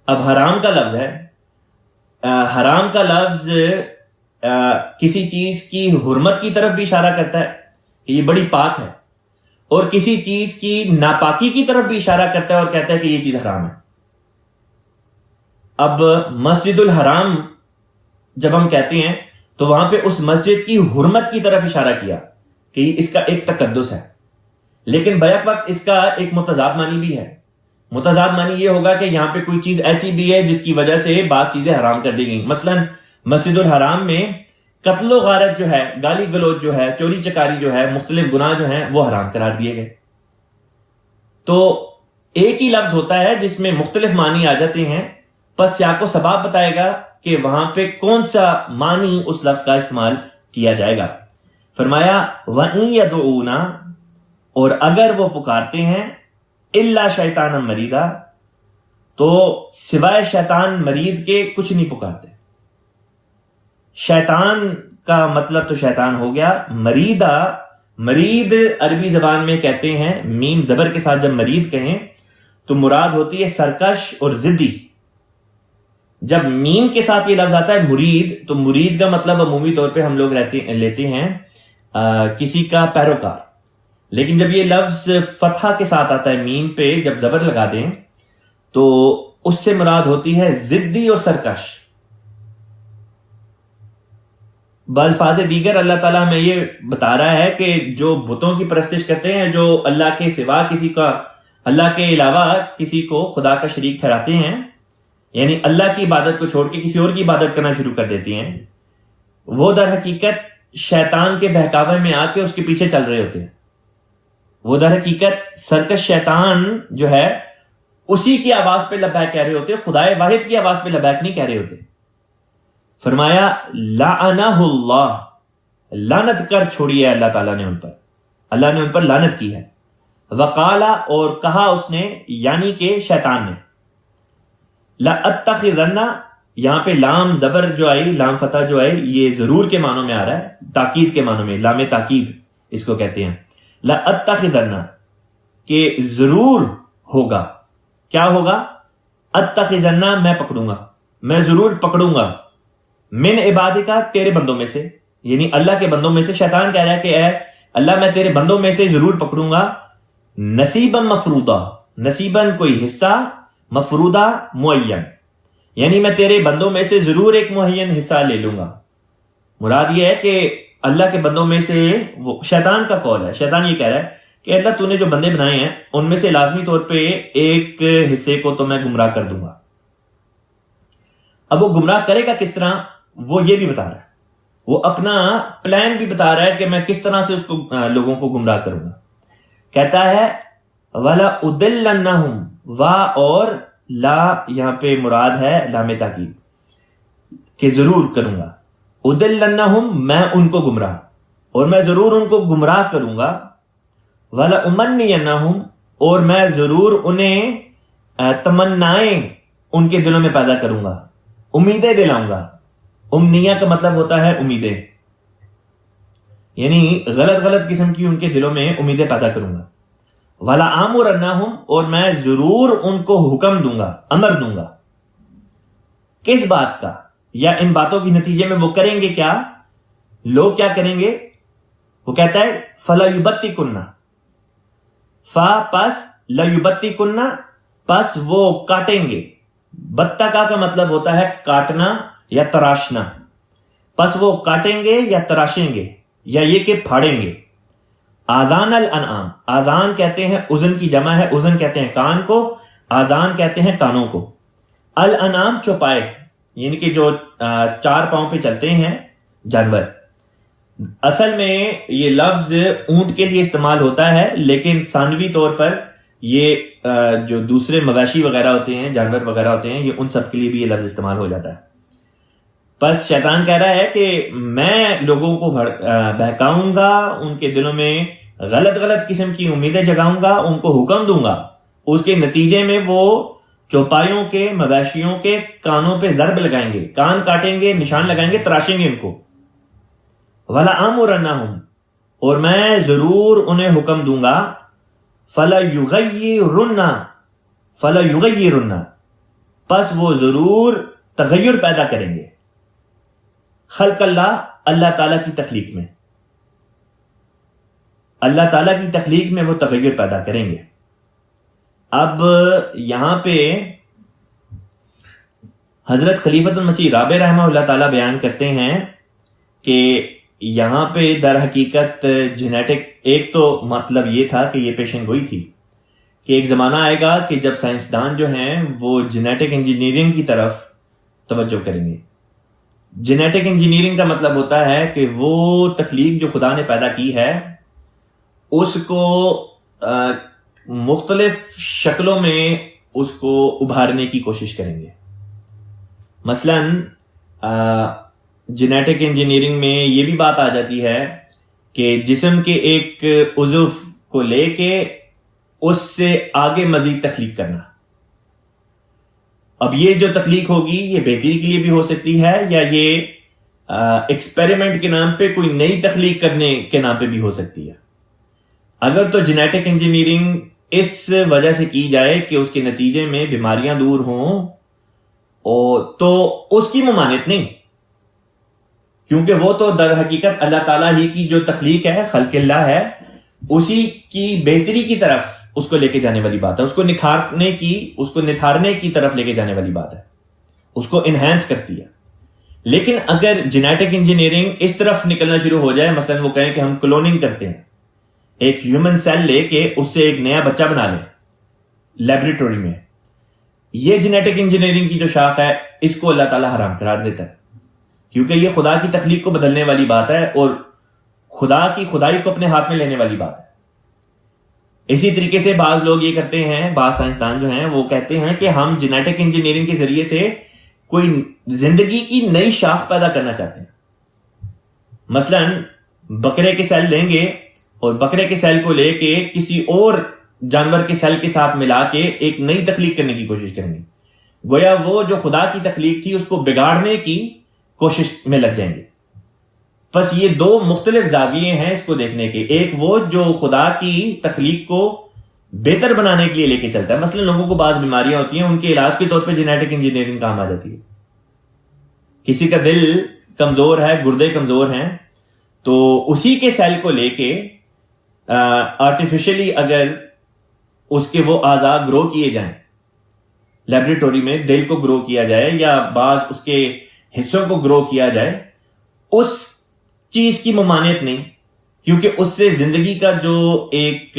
اب حرام کا لفظ ہے، حرام کا لفظ کسی چیز کی حرمت کی طرف بھی اشارہ کرتا ہے کہ یہ بڑی پاک ہے، اور کسی چیز کی ناپاکی کی طرف بھی اشارہ کرتا ہے اور کہتا ہے کہ یہ چیز حرام ہے۔ اب مسجد الحرام جب ہم کہتے ہیں تو وہاں پہ اس مسجد کی حرمت کی طرف اشارہ کیا کہ اس کا ایک تقدس ہے، لیکن بیک وقت اس کا ایک متضاد معنی بھی ہے۔ متضاد معنی یہ ہوگا کہ یہاں پہ کوئی چیز ایسی بھی ہے جس کی وجہ سے بعض چیزیں حرام کر دی گئیں۔ مثلا مسجد الحرام میں قتل و غارت جو ہے، گالی گلوچ جو ہے، چوری چکاری جو ہے، مختلف گناہ جو ہیں وہ حرام قرار دیے گئے۔ تو ایک ہی لفظ ہوتا ہے جس میں مختلف معنی آ جاتے ہیں، پس سیاق و سباق بتائے گا کہ وہاں پہ کون سا معنی اس لفظ کا استعمال کیا جائے گا۔ فرمایا وَإِن يَدْعُونَ، اور اگر وہ پکارتے ہیں، إِلَّا شَيْطَانًا مَرِيدًا، تو سوائے شیطان مرید کے کچھ نہیں پکارتے۔ شیطان کا مطلب تو شیطان ہو گیا، مریدہ، مرید عربی زبان میں کہتے ہیں میم زبر کے ساتھ جب مرید کہیں تو مراد ہوتی ہے سرکش اور ضدی۔ جب میم کے ساتھ یہ لفظ آتا ہے مرید، تو مرید کا مطلب عمومی طور پہ ہم لوگ لیتے ہیں کسی کا پیروکار، لیکن جب یہ لفظ فتحہ کے ساتھ آتا ہے میم پہ جب زبر لگا دیں تو اس سے مراد ہوتی ہے ضدی اور سرکش۔ بالفاظ دیگر اللہ تعالیٰ ہمیں یہ بتا رہا ہے کہ جو بتوں کی پرستش کرتے ہیں، جو اللہ کے سوا کسی کا، اللہ کے علاوہ کسی کو خدا کا شریک ٹھہراتے ہیں، یعنی اللہ کی عبادت کو چھوڑ کے کسی اور کی عبادت کرنا شروع کر دیتی ہیں، وہ در حقیقت شیطان کے بہکاوے میں آ کے اس کے پیچھے چل رہے ہوتے ہیں۔ وہ در حقیقت سرکش شیطان جو ہے اسی کی آواز پہ لبیک کہہ رہے ہوتے، خدائے واحد کی آواز پہ لبیک نہیں کہہ رہے ہوتے۔ فرمایا لعنہ اللہ، لعنت کر چھوڑی ہے اللہ تعالیٰ نے ان پر، اللہ نے ان پر لعنت کی ہے۔ وقالا، اور کہا اس نے، یعنی کہ شیطان نے، لأتخذن، یہاں پہ لام زبر جو آئی، لام فتح جو آئی، یہ ضرور کے معنوں میں آ رہا ہے، تاکید کے معنوں میں، لام تاکید اس کو کہتے ہیں۔ لَأَتَّخِذَنَّ کہ ضرور ہوگا. کیا ہوگا؟ اتخذنہ میں پکڑوں گا، میں ضرور پکڑوں گا، من عبادکا تیرے بندوں میں سے، یعنی اللہ کے بندوں میں سے. شیطان کہہ رہا ہے کہ اے اللہ میں تیرے بندوں میں سے ضرور پکڑوں گا. نصیبا مفروضہ، نصیباً کوئی حصہ، مفروضہ معین، یعنی میں تیرے بندوں میں سے ضرور ایک معین حصہ لے لوں گا. مراد یہ ہے کہ اللہ کے بندوں میں سے، وہ شیطان کا قول ہے، شیطان یہ کہہ رہا ہے کہ اللہ تو نے جو بندے بنائے ہیں ان میں سے لازمی طور پہ ایک حصے کو تو میں گمراہ کر دوں گا. اب وہ گمراہ کرے گا کس طرح، وہ یہ بھی بتا رہا ہے، وہ اپنا پلان بھی بتا رہا ہے کہ میں کس طرح سے اس کو لوگوں کو گمراہ کروں گا. کہتا ہے وَلَا أُضِلَّنَّهُمْ، وا اور لا یہاں پہ مراد ہے لام تاکید، کہ ضرور کروں گا. اُضِلَّنَّهُمْ میں ان کو گمراہ، اور میں ضرور ان کو گمراہ کروں گا. وَلَا أُمَنِّيَنَّهُمْ اور میں ضرور انہیں تمنائیں ان کے دلوں میں پیدا کروں گا، امیدیں دلاؤں گا. امنیہ کا مطلب ہوتا ہے امیدیں، یعنی غلط غلط قسم کی ان کے دلوں میں امیدیں پیدا کروں گا. وَلَا آمُرَنَّهُمْ اور میں ضرور ان کو حکم دوں گا، امر دوں گا. کس بات کا؟ یا ان باتوں کے نتیجے میں وہ کریں گے کیا؟ لوگ کیا کریں گے؟ وہ کہتا ہے فَلَيُبَتِّكُنَّ، فا پس لَيُبَتِّكُنَّ پس وہ کاٹیں گے. بتکا کا مطلب ہوتا ہے کاٹنا یا تراشنا. پس وہ کاٹیں گے یا تراشیں گے، یا یہ کہ پھاڑیں گے. آذان الانعام، آذان کہتے ہیں اذن کی جمع ہے، اذن کہتے ہیں کان کو، آذان کہتے ہیں کانوں کو. الانعام چوپائے، یعنی کہ جو 4 پاؤں پہ چلتے ہیں جانور. اصل میں یہ لفظ اونٹ کے لیے استعمال ہوتا ہے، لیکن ثانوی طور پر یہ جو دوسرے مویشی وغیرہ ہوتے ہیں، جانور وغیرہ ہوتے ہیں، یہ ان سب کے لیے بھی یہ لفظ استعمال ہو جاتا ہے. بس شیطان کہہ رہا ہے کہ میں لوگوں کو بہکاؤں گا، ان کے دلوں میں غلط غلط قسم کی امیدیں جگاؤں گا، ان کو حکم دوں گا. اس کے نتیجے میں وہ چوپایوں کے، مویشیوں کے کانوں پہ ضرب لگائیں گے، کان کاٹیں گے، نشان لگائیں گے، تراشیں گے ان کو. وَلَا آمُرَنَّهُمْ اور میں ضرور انہیں حکم دوں گا. فَلَيُغَيِّرُنَّ پس وہ ضرور تغیر پیدا کریں گے. خلق اللہ، اللہ تعالیٰ کی تخلیق میں، اللہ تعالیٰ کی تخلیق میں وہ تغیر پیدا کریں گے. اب یہاں پہ حضرت خلیفۃ المسیح رابع رحمہ اللہ تعالیٰ بیان کرتے ہیں کہ یہاں پہ در حقیقت جینیٹک، ایک تو مطلب یہ تھا کہ یہ پیشن گوئی تھی کہ ایک زمانہ آئے گا کہ جب سائنسدان جو ہیں وہ جینیٹک انجینئرنگ کی طرف توجہ کریں گے. جینیٹک انجینئرنگ کا مطلب ہوتا ہے کہ وہ تخلیق جو خدا نے پیدا کی ہے اس کو مختلف شکلوں میں اس کو ابھارنے کی کوشش کریں گے. مثلاً جینیٹک انجینئرنگ میں یہ بھی بات آ جاتی ہے کہ جسم کے ایک عضو کو لے کے اس سے آگے مزید تخلیق کرنا. اب یہ جو تخلیق ہوگی یہ بہتری کے لیے بھی ہو سکتی ہے، یا یہ ایکسپیریمنٹ کے نام پہ کوئی نئی تخلیق کرنے کے نام پہ بھی ہو سکتی ہے. اگر تو جینیٹک انجینئرنگ اس وجہ سے کی جائے کہ اس کے نتیجے میں بیماریاں دور ہوں، تو اس کی ممانعت نہیں، کیونکہ وہ تو در حقیقت اللہ تعالیٰ ہی کی جو تخلیق ہے، خلق اللہ ہے، اسی کی بہتری کی طرف اس کو لے کے جانے والی بات ہے، اس کو نکھارنے کی طرف لے کے جانے والی بات ہے، اس کو انہینس کرتی ہے. لیکن اگر جینیٹک انجینئرنگ اس طرف نکلنا شروع ہو جائے، مثلا وہ کہیں کہ ہم کلوننگ کرتے ہیں، ایک ہیومن سیل لے کے اس سے ایک نیا بچہ بنا لیں لیبوریٹری میں، یہ جینیٹک انجینئرنگ کی جو شاخ ہے اس کو اللہ تعالیٰ حرام قرار دیتا ہے، کیونکہ یہ خدا کی تخلیق کو بدلنے والی بات ہے اور خدا کی خدائی کو اپنے ہاتھ میں لینے والی بات ہے. اسی طریقے سے بعض لوگ یہ کرتے ہیں، بعض سائنسدان جو ہیں وہ کہتے ہیں کہ ہم جینیٹک انجینئرنگ کے ذریعے سے کوئی زندگی کی نئی شاخ پیدا کرنا چاہتے ہیں. مثلا بکرے کے سیل لیں گے اور بکرے کے سیل کو لے کے کسی اور جانور کے سیل کے ساتھ ملا کے ایک نئی تخلیق کرنے کی کوشش کریں گے. گویا وہ جو خدا کی تخلیق تھی اس کو بگاڑنے کی کوشش میں لگ جائیں گے. بس یہ دو مختلف زاویے ہیں اس کو دیکھنے کے. ایک وہ جو خدا کی تخلیق کو بہتر بنانے کے لیے لے کے چلتا ہے. مثلا لوگوں کو بعض بیماریاں ہوتی ہیں, ان کے علاج کے طور پہ جینیٹک انجینئرنگ کام آ جاتی ہے. کسی کا دل کمزور ہے, گردے کمزور ہیں, تو اسی کے سیل کو لے کے آرٹیفیشلی اگر اس کے وہ اعضاء گرو کیے جائیں لیبوریٹوری میں, دل کو گرو کیا جائے یا بعض اس کے حصوں کو گرو کیا جائے, اس چیز کی ممانعت نہیں, کیونکہ اس سے زندگی کا جو ایک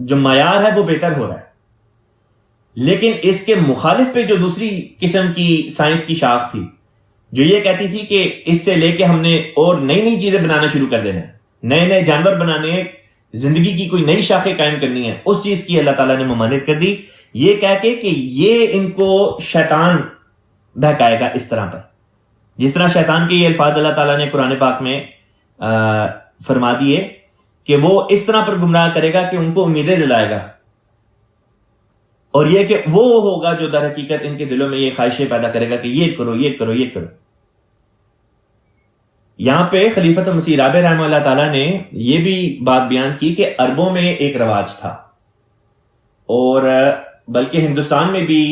جو معیار ہے وہ بہتر ہو رہا ہے. لیکن اس کے مخالف پہ جو دوسری قسم کی سائنس کی شاخ تھی جو یہ کہتی تھی کہ اس سے لے کے ہم نے اور نئی نئی چیزیں بنانا شروع کر دینا, نئے نئے جانور بنانے, زندگی کی کوئی نئی شاخیں قائم کرنی ہے, اس چیز کی اللہ تعالیٰ نے ممانعت کر دی, یہ کہہ کے کہ یہ ان کو شیطان بہکائے گا اس طرح پر. جس طرح شیطان کے یہ الفاظ اللہ تعالیٰ نے قرآن پاک میں فرما دیے کہ وہ اس طرح پر گمراہ کرے گا کہ ان کو امیدیں دلائے گا, اور یہ کہ وہ ہوگا جو در حقیقت ان کے دلوں میں یہ خواہشیں پیدا کرے گا کہ یہ کرو یہ کرو یہ کرو. یہاں پہ خلیفۃ مسیح رابع رحمہ اللہ تعالیٰ نے یہ بھی بات بیان کی کہ عربوں میں ایک رواج تھا, اور بلکہ ہندوستان میں بھی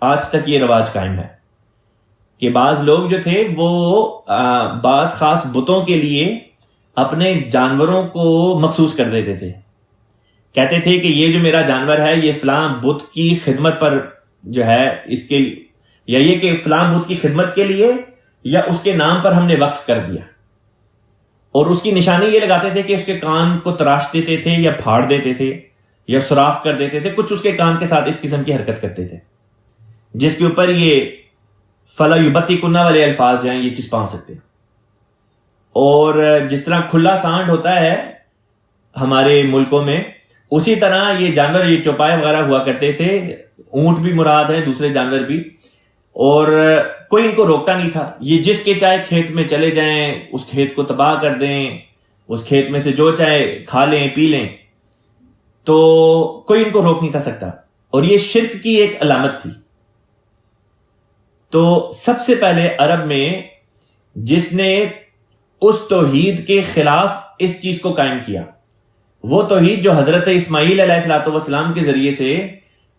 آج تک یہ رواج قائم ہے کہ بعض لوگ جو تھے وہ بعض خاص بتوں کے لیے اپنے جانوروں کو مخصوص کر دیتے تھے. کہتے تھے کہ یہ جو میرا جانور ہے یہ فلاں بت کی خدمت پر جو ہے اس کے, یا یہ کہ فلاں بت کی خدمت کے لیے یا اس کے نام پر ہم نے وقف کر دیا, اور اس کی نشانی یہ لگاتے تھے کہ اس کے کان کو تراش دیتے تھے یا پھاڑ دیتے تھے یا سوراخ کر دیتے تھے, کچھ اس کے کان کے ساتھ اس قسم کی حرکت کرتے تھے جس کے اوپر یہ فلا یبتی کنہ والے الفاظ جو ہیں یہ چسپاں ہو سکتے ہیں. اور جس طرح کھلا سانڈ ہوتا ہے ہمارے ملکوں میں, اسی طرح یہ جانور, یہ چوپائے وغیرہ ہوا کرتے تھے, اونٹ بھی مراد ہے, دوسرے جانور بھی, اور کوئی ان کو روکتا نہیں تھا. یہ جس کے چاہے کھیت میں چلے جائیں, اس کھیت کو تباہ کر دیں, اس کھیت میں سے جو چاہے کھا لیں پی لیں, تو کوئی ان کو روک نہیں تھا سکتا. اور یہ شرک کی ایک علامت تھی. تو سب سے پہلے عرب میں جس نے اس توحید کے خلاف اس چیز کو قائم کیا, وہ توحید جو حضرت اسماعیل علیہ الصلوۃ والسلام کے ذریعے سے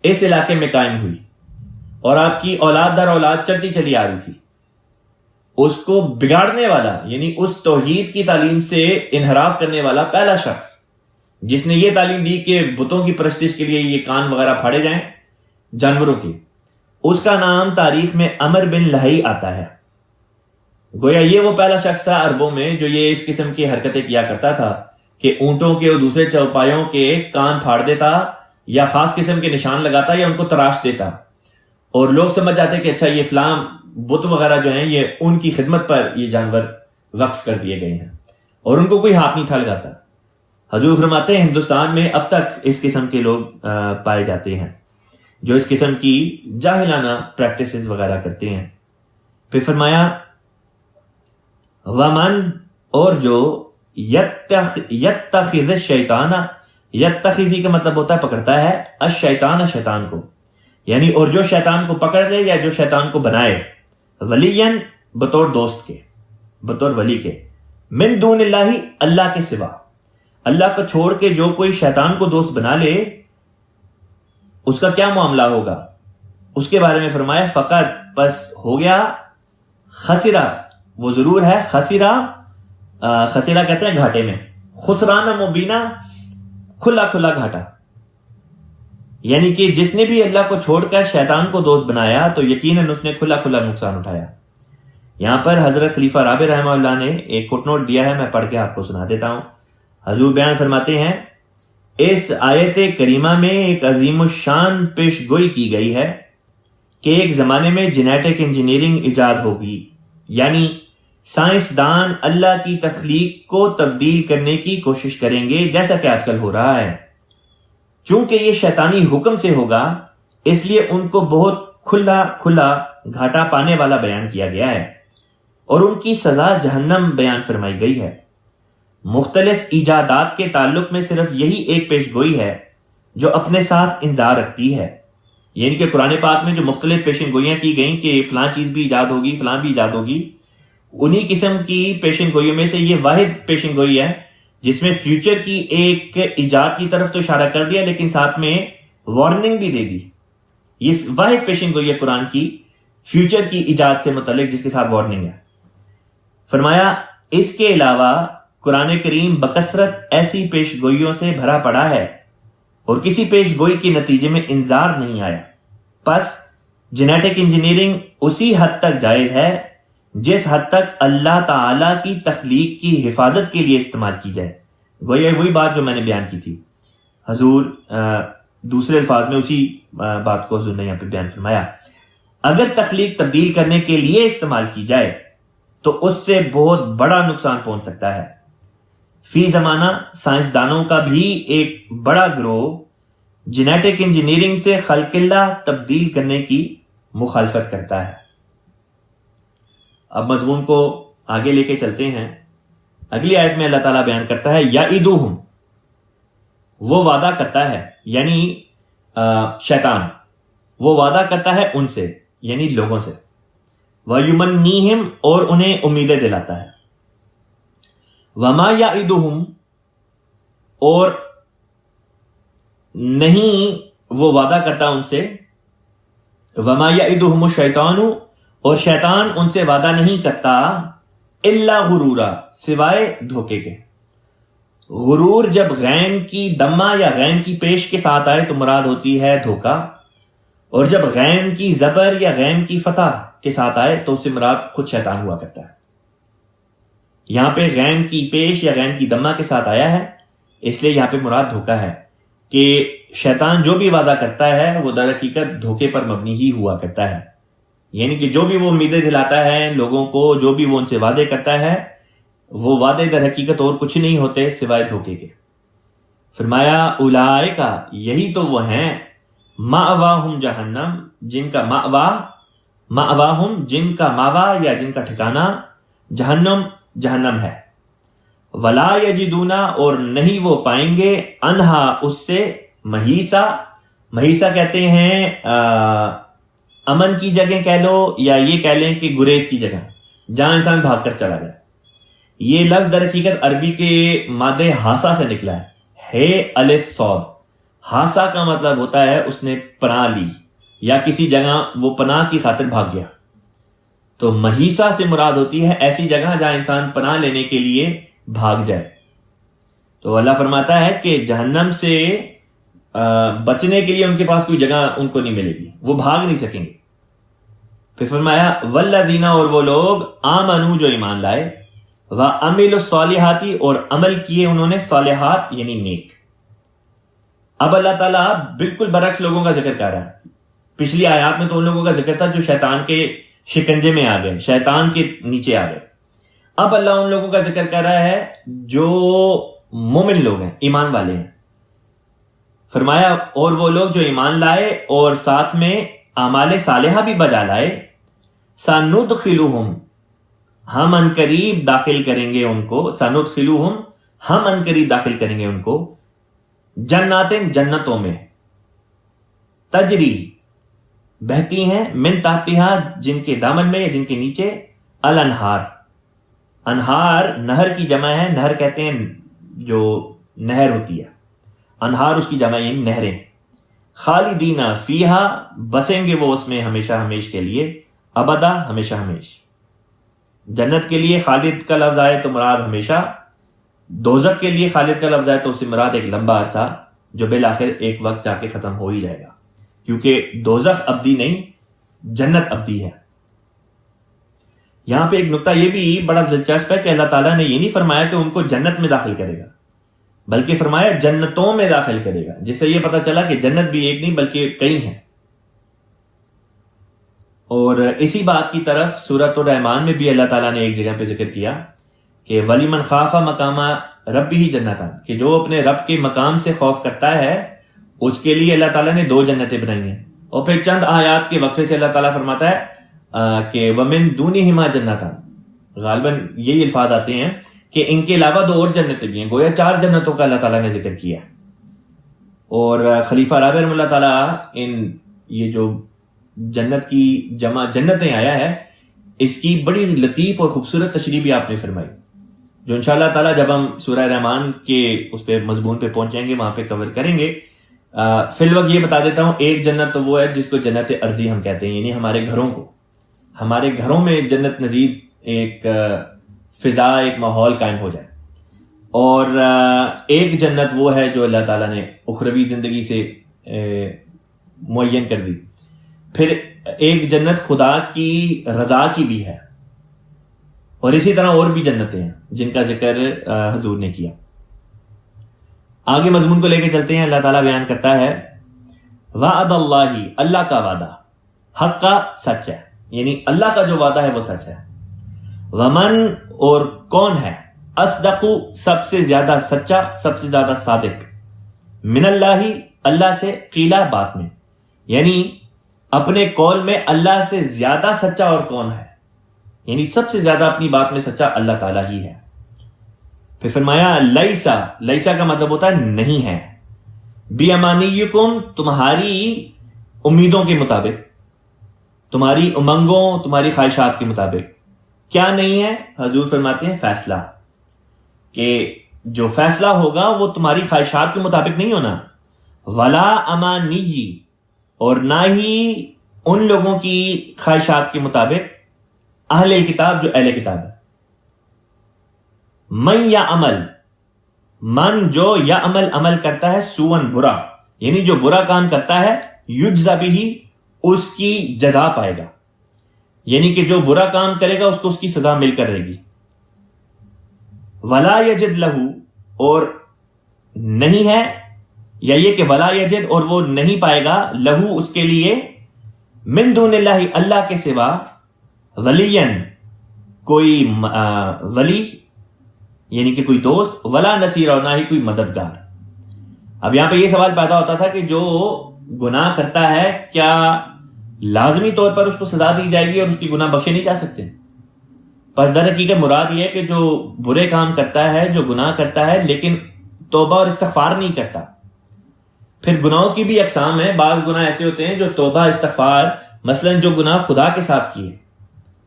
اس علاقے میں قائم ہوئی اور آپ کی اولاد در اولاد چلتی چلی آ رہی تھی, اس کو بگاڑنے والا, یعنی اس توحید کی تعلیم سے انحراف کرنے والا پہلا شخص جس نے یہ تعلیم دی کہ بتوں کی پرستش کے لیے یہ کان وغیرہ پھاڑے جائیں جانوروں کے, اس کا نام تاریخ میں عمر بن لہی آتا ہے. گویا یہ وہ پہلا شخص تھا عربوں میں جو یہ اس قسم کی حرکتیں کیا کرتا تھا کہ اونٹوں کے اور دوسرے چوپایوں کے کان پھاڑ دیتا یا خاص قسم کے نشان لگاتا یا ان کو تراش دیتا, اور لوگ سمجھ جاتے کہ اچھا یہ فلاں بت وغیرہ جو ہیں یہ ان کی خدمت پر یہ جانور وقف کر دیے گئے ہیں, اور ان کو کوئی ہاتھ نہیں تھا لگاتا. حضور فرماتے ہیں ہندوستان میں اب تک اس قسم کے لوگ پائے جاتے ہیں جو اس قسم کی جاہلانہ پریکٹسز وغیرہ کرتے ہیں. پھر فرمایا ومن, اور جو یتخذ الشیطان, یتخذی کا مطلب ہوتا ہے پکڑتا ہے, الشیطان شیطان کو, یعنی اور جو شیطان کو پکڑ لے یا جو شیطان کو بنائے, ولین بطور دوست کے, بطور ولی کے, من دون اللہ, اللہ کے سوا, اللہ کو چھوڑ کے جو کوئی شیطان کو دوست بنا لے اس کا کیا معاملہ ہوگا, اس کے بارے میں فرمایا فقط, بس ہو گیا, خسرہ, وہ ضرور ہے, خسرہ, خسرہ کہتے ہیں گھاٹے میں, خسران مبینہ, کھلا کھلا گھاٹا. یعنی کہ جس نے بھی اللہ کو چھوڑ کر شیطان کو دوست بنایا تو یقیناً اس نے کھلا کھلا نقصان اٹھایا. یہاں پر حضرت خلیفہ رابع رحمہ اللہ نے ایک فٹ نوٹ دیا ہے, میں پڑھ کے آپ کو سنا دیتا ہوں. حضور بیان فرماتے ہیں اس آیت کریمہ میں ایک عظیم الشان پیش گوئی کی گئی ہے کہ ایک زمانے میں جینیٹک انجینئرنگ ایجاد ہوگی, یعنی سائنسدان اللہ کی تخلیق کو تبدیل کرنے کی کوشش کریں گے جیسا کہ آج کل ہو رہا ہے. چونکہ یہ شیطانی حکم سے ہوگا اس لیے ان کو بہت کھلا کھلا گھاٹا پانے والا بیان کیا گیا ہے, اور ان کی سزا جہنم بیان فرمائی گئی ہے. مختلف ایجادات کے تعلق میں صرف یہی ایک پیش گوئی ہے جو اپنے ساتھ انذار رکھتی ہے, یعنی کہ قرآن پاک میں جو مختلف پیشن گوئیاں کی گئیں کہ فلاں چیز بھی ایجاد ہوگی, فلاں بھی ایجاد ہوگی, انہی قسم کی پیشن گوئیوں میں سے یہ واحد پیشن گوئی ہے جس میں فیوچر کی ایک ایجاد کی طرف تو اشارہ کر دیا لیکن ساتھ میں وارننگ بھی دے دی. یہ واحد پیشن گوئی ہے قرآن کی فیوچر کی ایجاد سے متعلق جس کے ساتھ وارننگ ہے. فرمایا اس کے علاوہ قرآن کریم بکثرت ایسی پیش گوئیوں سے بھرا پڑا ہے اور کسی پیش گوئی کے نتیجے میں انذار نہیں آیا. پس جینیٹک انجینئرنگ اسی حد تک جائز ہے جس حد تک اللہ تعالی کی تخلیق کی حفاظت کے لیے استعمال کی جائے. وہی بات جو میں نے بیان کی تھی. حضور دوسرے الفاظ میں اسی بات کو حضور نے یہاں پہ بیان فرمایا. اگر تخلیق تبدیل کرنے کے لیے استعمال کی جائے تو اس سے بہت بڑا نقصان پہنچ سکتا ہے. فی زمانہ سائنسدانوں کا بھی ایک بڑا گروہ جینیٹک انجینئرنگ سے خلق اللہ تبدیل کرنے کی مخالفت کرتا ہے. اب مضمون کو آگے لے کے چلتے ہیں. اگلی آیت میں اللہ تعالیٰ بیان کرتا ہے یعدہم، وہ وعدہ کرتا ہے یعنی شیطان وہ وعدہ کرتا ہے ان سے یعنی لوگوں سے. وَيُمَنِّيهِمْ، اور انہیں امیدیں دلاتا ہے. وَمَا يَعِدُهُمْ، اور نہیں وہ وعدہ کرتا ان سے. وَمَا يَعِدُهُمُ الشَّيْطَانُ، اور شیطان ان سے وعدہ نہیں کرتا الا غرورا، سوائے دھوکے کے. غرور جب غین کی دمہ یا غین کی پیش کے ساتھ آئے تو مراد ہوتی ہے دھوکا، اور جب غین کی زبر یا غین کی فتح کے ساتھ آئے تو اس سے مراد خود شیطان ہوا کرتا ہے. یہاں پہ غین کی پیش یا غین کی دمہ کے ساتھ آیا ہے اس لیے یہاں پہ مراد دھوکا ہے کہ شیطان جو بھی وعدہ کرتا ہے وہ در حقیقت دھوکے پر مبنی ہی ہوا کرتا ہے. یعنی کہ جو بھی وہ امیدیں دلاتا ہے لوگوں کو، جو بھی وہ ان سے وعدے کرتا ہے وہ وعدے در حقیقت اور کچھ نہیں ہوتے سوائے دھوکے کے. فرمایا اولئکا، یہی تو وہ ہیں مأواہم جہنم، جن کا مأواہم، جن کا ماوا یا جن کا ٹھکانہ جہنم ہے. ولا یجدون، اور نہیں وہ پائیں گے انہا اس سے محیصہ کہتے ہیں امن کی جگہ کہہ لو یا یہ کہہ لیں کہ گریز کی جگہ جہاں انسان بھاگ کر چلا جائے. یہ لفظ در حقیقت عربی کے مادے ہاسا سے نکلا ہے الف صاد. ہاسا کا مطلب ہوتا ہے اس نے پناہ لی یا کسی جگہ وہ پناہ کی خاطر بھاگ گیا. تو محیصہ سے مراد ہوتی ہے ایسی جگہ جہاں انسان پناہ لینے کے لیے بھاگ جائے. تو اللہ فرماتا ہے کہ جہنم سے بچنے کے لیے ان کے پاس کوئی جگہ ان کو نہیں ملے گی، وہ بھاگ نہیں سکیں گے. پھر فرمایا والذین، اور وہ لوگ آمنو جو ایمان لائے، وعملوا الصالحات، اور عمل کیے انہوں نے صالحات یعنی نیک. اب اللہ تعالیٰ بالکل برعکس لوگوں کا ذکر کر رہا ہے. پچھلی آیات میں تو ان لوگوں کا ذکر تھا جو شیطان کے شکنجے میں آ گئے، شیطان کے نیچے آ گئے. اب اللہ ان لوگوں کا ذکر کر رہا ہے جو مومن لوگ ہیں، ایمان والے ہیں. فرمایا اور وہ لوگ جو ایمان لائے اور ساتھ میں اعمال صالحہ بھی بجا لائے، سندخلہم، ہم ان قریب داخل کریں گے ان کو، سندخلہم، ہم ان قریب داخل کریں گے ان کو، جنات، جنتوں میں، تجری، بہتی ہیں، من تحتہا، جن کے دامن میں یا جن کے نیچے، الانہار، انہار نہر کی جمع ہے. نہر کہتے ہیں جو نہر ہوتی ہے، انہار اس کی جمع یعنی نہریں. خالدین فیہا، بسیں گے وہ اس میں ہمیشہ ہمیش کے لیے، ابدا، ہمیشہ ہمیش. جنت کے لیے خالد کا لفظ آئے تو مراد ہمیشہ، دوزخ کے لیے خالد کا لفظ آئے تو اس سے مراد ایک لمبا عرصہ جو بالآخر ایک وقت جا کے ختم ہو ہی جائے گا، کیونکہ دوزخ ابدی نہیں، جنت ابدی ہے. یہاں پہ ایک نقطہ یہ بھی بڑا دلچسپ ہے کہ اللہ تعالیٰ نے یہ نہیں فرمایا کہ ان کو جنت میں داخل کرے گا، بلکہ فرمایا جنتوں میں داخل کرے گا، جس سے یہ پتہ چلا کہ جنت بھی ایک نہیں بلکہ کئی ہیں. اور اسی بات کی طرف سورۃ الرحمن میں بھی اللہ تعالیٰ نے ایک جگہ پہ ذکر کیا کہ وَلِمَنْ خَافَ مَقَامَ رَبِّهِ جَنَّتَانِ، کہ جو اپنے رب کے مقام سے خوف کرتا ہے اس کے لیے اللہ تعالیٰ نے 2 جنتیں بنائی ہیں. اور پھر چند آیات کے وقفے سے اللہ تعالیٰ فرماتا ہے کہ وَمِن دُونِهِمَا جَنَّتَانِ، غالباً یہی الفاظ آتے ہیں کہ ان کے علاوہ 2 اور جنتیں بھی ہیں، گویا 4 جنتوں کا اللہ تعالیٰ نے ذکر کیا. اور خلیفہ رابع رحمہ اللہ تعالیٰ یہ جو جنت کی جمع جنتیں آیا ہے اس کی بڑی لطیف اور خوبصورت تشریح بھی آپ نے فرمائی، جو انشاءاللہ تعالیٰ جب ہم سورہ رحمان کے اس پہ مضمون پہ پہنچیں گے وہاں پہ کور کریں گے۔ فی الوقت یہ بتا دیتا ہوں، ایک جنت تو وہ ہے جس کو جنت ارضی ہم کہتے ہیں، یعنی ہمارے گھروں کو، ہمارے گھروں میں جنت نظیر ایک فضا، ایک ماحول قائم ہو جائے۔ اور ایک جنت وہ ہے جو اللہ تعالیٰ نے اخروی زندگی سے معین کر دی۔ پھر ایک جنت خدا کی رضا کی بھی ہے، اور اسی طرح اور بھی جنتیں ہیں جن کا ذکر حضور نے کیا۔ آگے مضمون کو لے کے چلتے ہیں۔ اللہ تعالیٰ بیان کرتا ہے وعد اللہ، اللہ کا وعدہ، حق کا سچ ہے، یعنی اللہ کا جو وعدہ ہے وہ سچ ہے۔ ومن، اور کون ہے، اصدق، سب سے زیادہ سچا، سب سے زیادہ صادق، من اللہ، اللہ سے، قیلہ، بات میں، یعنی اپنے قول میں اللہ سے زیادہ سچا اور کون ہے، یعنی سب سے زیادہ اپنی بات میں سچا اللہ تعالیٰ ہی ہے۔ پھر فرمایا لیسا، لیسا کا مطلب ہوتا ہے نہیں ہے، بیامانیکم، تمہاری امیدوں کے مطابق، تمہاری امنگوں، تمہاری خواہشات کے مطابق۔ کیا نہیں ہے؟ حضور فرماتے ہیں فیصلہ، کہ جو فیصلہ ہوگا وہ تمہاری خواہشات کے مطابق نہیں ہونا، ولا امانی، اور نہ ہی ان لوگوں کی خواہشات کے مطابق، اہل کتاب، جو اہل کتاب ہے۔ من یا عمل، من جو یا عمل کرتا ہے، سوئن، برا، یعنی جو برا کام کرتا ہے، یجزا بھی، اس کی جزا پائے گا، یعنی کہ جو برا کام کرے گا اس کو اس کی سزا مل کر رہے گی۔ ولا یجد لہو، اور نہیں ہے، یا یہ کہ ولا یجد، اور وہ نہیں پائے گا، لہو، اس کے لیے، من دون اللہ، اللہ کے سوا، ولین، کوئی ولی، یعنی کہ کوئی دوست، ولا نصیر، اور نہ ہی کوئی مددگار۔ اب یہاں پہ یہ سوال پیدا ہوتا تھا کہ جو گناہ کرتا ہے کیا لازمی طور پر اس کو سزا دی جائے گی اور اس کی گناہ بخشے نہیں جا سکتے؟ پس در حقیقت مراد یہ ہے کہ جو برے کام کرتا ہے، جو گناہ کرتا ہے لیکن توبہ اور استغفار نہیں کرتا۔ پھر گناہوں کی بھی اقسام ہیں، بعض گناہ ایسے ہوتے ہیں جو توبہ، استغفار، مثلا جو گناہ خدا کے ساتھ کیے،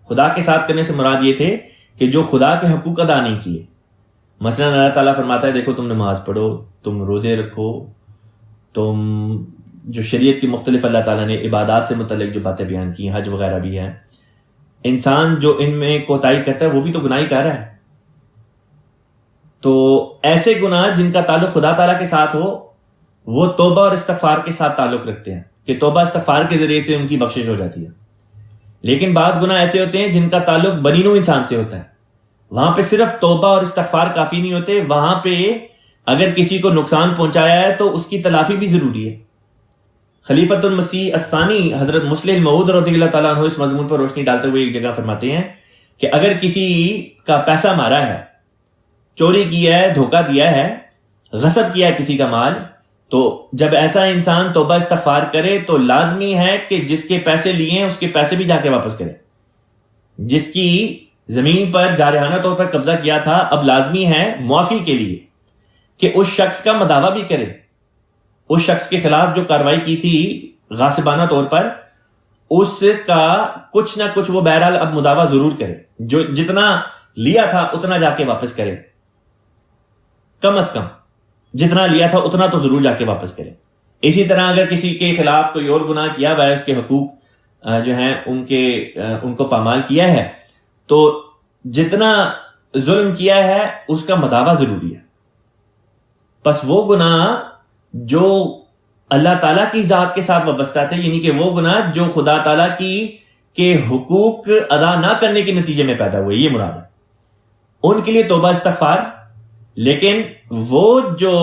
خدا کے ساتھ کرنے سے مراد یہ تھے کہ جو خدا کے حقوق ادا نہیں کیے۔ مثلا اللہ تعالیٰ فرماتا ہے دیکھو تم نماز پڑھو، تم روزے رکھو، تم جو شریعت کی مختلف اللہ تعالیٰ نے عبادات سے متعلق جو باتیں بیان کی، حج وغیرہ بھی ہیں، انسان جو ان میں کوتاہی کرتا ہے وہ بھی تو گناہ ہی کر رہا ہے۔ تو ایسے گناہ جن کا تعلق خدا تعالیٰ کے ساتھ ہو وہ توبہ اور استغفار کے ساتھ تعلق رکھتے ہیں کہ توبہ استغفار کے ذریعے سے ان کی بخشش ہو جاتی ہے۔ لیکن بعض گناہ ایسے ہوتے ہیں جن کا تعلق بنی نوع انسان سے ہوتا ہے، وہاں پہ صرف توبہ اور استغفار کافی نہیں ہوتے، وہاں پہ اگر کسی کو نقصان پہنچایا ہے تو اس کی تلافی بھی ضروری ہے۔ خلیفۃ المسیح الثانی حضرت مسلم موعود رضی اللہ تعالیٰ عنہ اس مضمون پر روشنی ڈالتے ہوئے ایک جگہ فرماتے ہیں کہ اگر کسی کا پیسہ مارا ہے، چوری کیا ہے، دھوکہ دیا ہے، غصب کیا ہے کسی کا مال، تو جب ایسا انسان توبہ استغفار کرے تو لازمی ہے کہ جس کے پیسے لیے ہیں اس کے پیسے بھی جا کے واپس کرے۔ جس کی زمین پر جارحانہ طور پر قبضہ کیا تھا، اب لازمی ہے معافی کے لیے کہ اس شخص کا مداوع بھی کرے، اس شخص کے خلاف جو کارروائی کی تھی غاصبانہ طور پر، اس کا کچھ نہ کچھ وہ بہرحال اب مداوع ضرور کرے، جو جتنا لیا تھا اتنا جا کے واپس کرے، کم از کم جتنا لیا تھا اتنا تو ضرور جا کے واپس کرے۔ اسی طرح اگر کسی کے خلاف کوئی اور گناہ کیا ہوا ہے، اس کے حقوق جو ہیں ان کو پامال کیا ہے، تو جتنا ظلم کیا ہے اس کا مداوع ضروری ہے۔ پس وہ گناہ جو اللہ تعالیٰ کی ذات کے ساتھ وابستہ تھے، یعنی کہ وہ گناہ جو خدا تعالیٰ کے حقوق ادا نہ کرنے کے نتیجے میں پیدا ہوئے، یہ مراد ہے، ان کے لیے توبہ استغفار۔ لیکن وہ جو